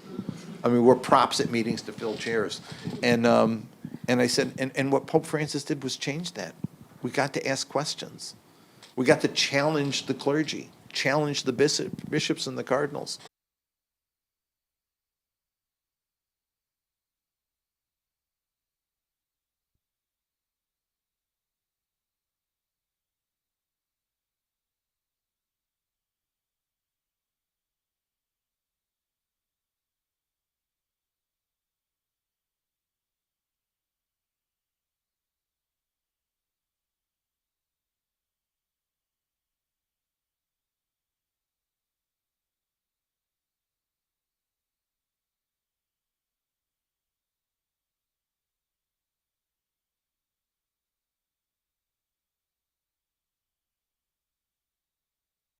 I mean, we're props at meetings to fill chairs. And I said, and what Pope Francis did was change that. We got to ask questions. We got to challenge the clergy, challenge the bishops and the cardinals.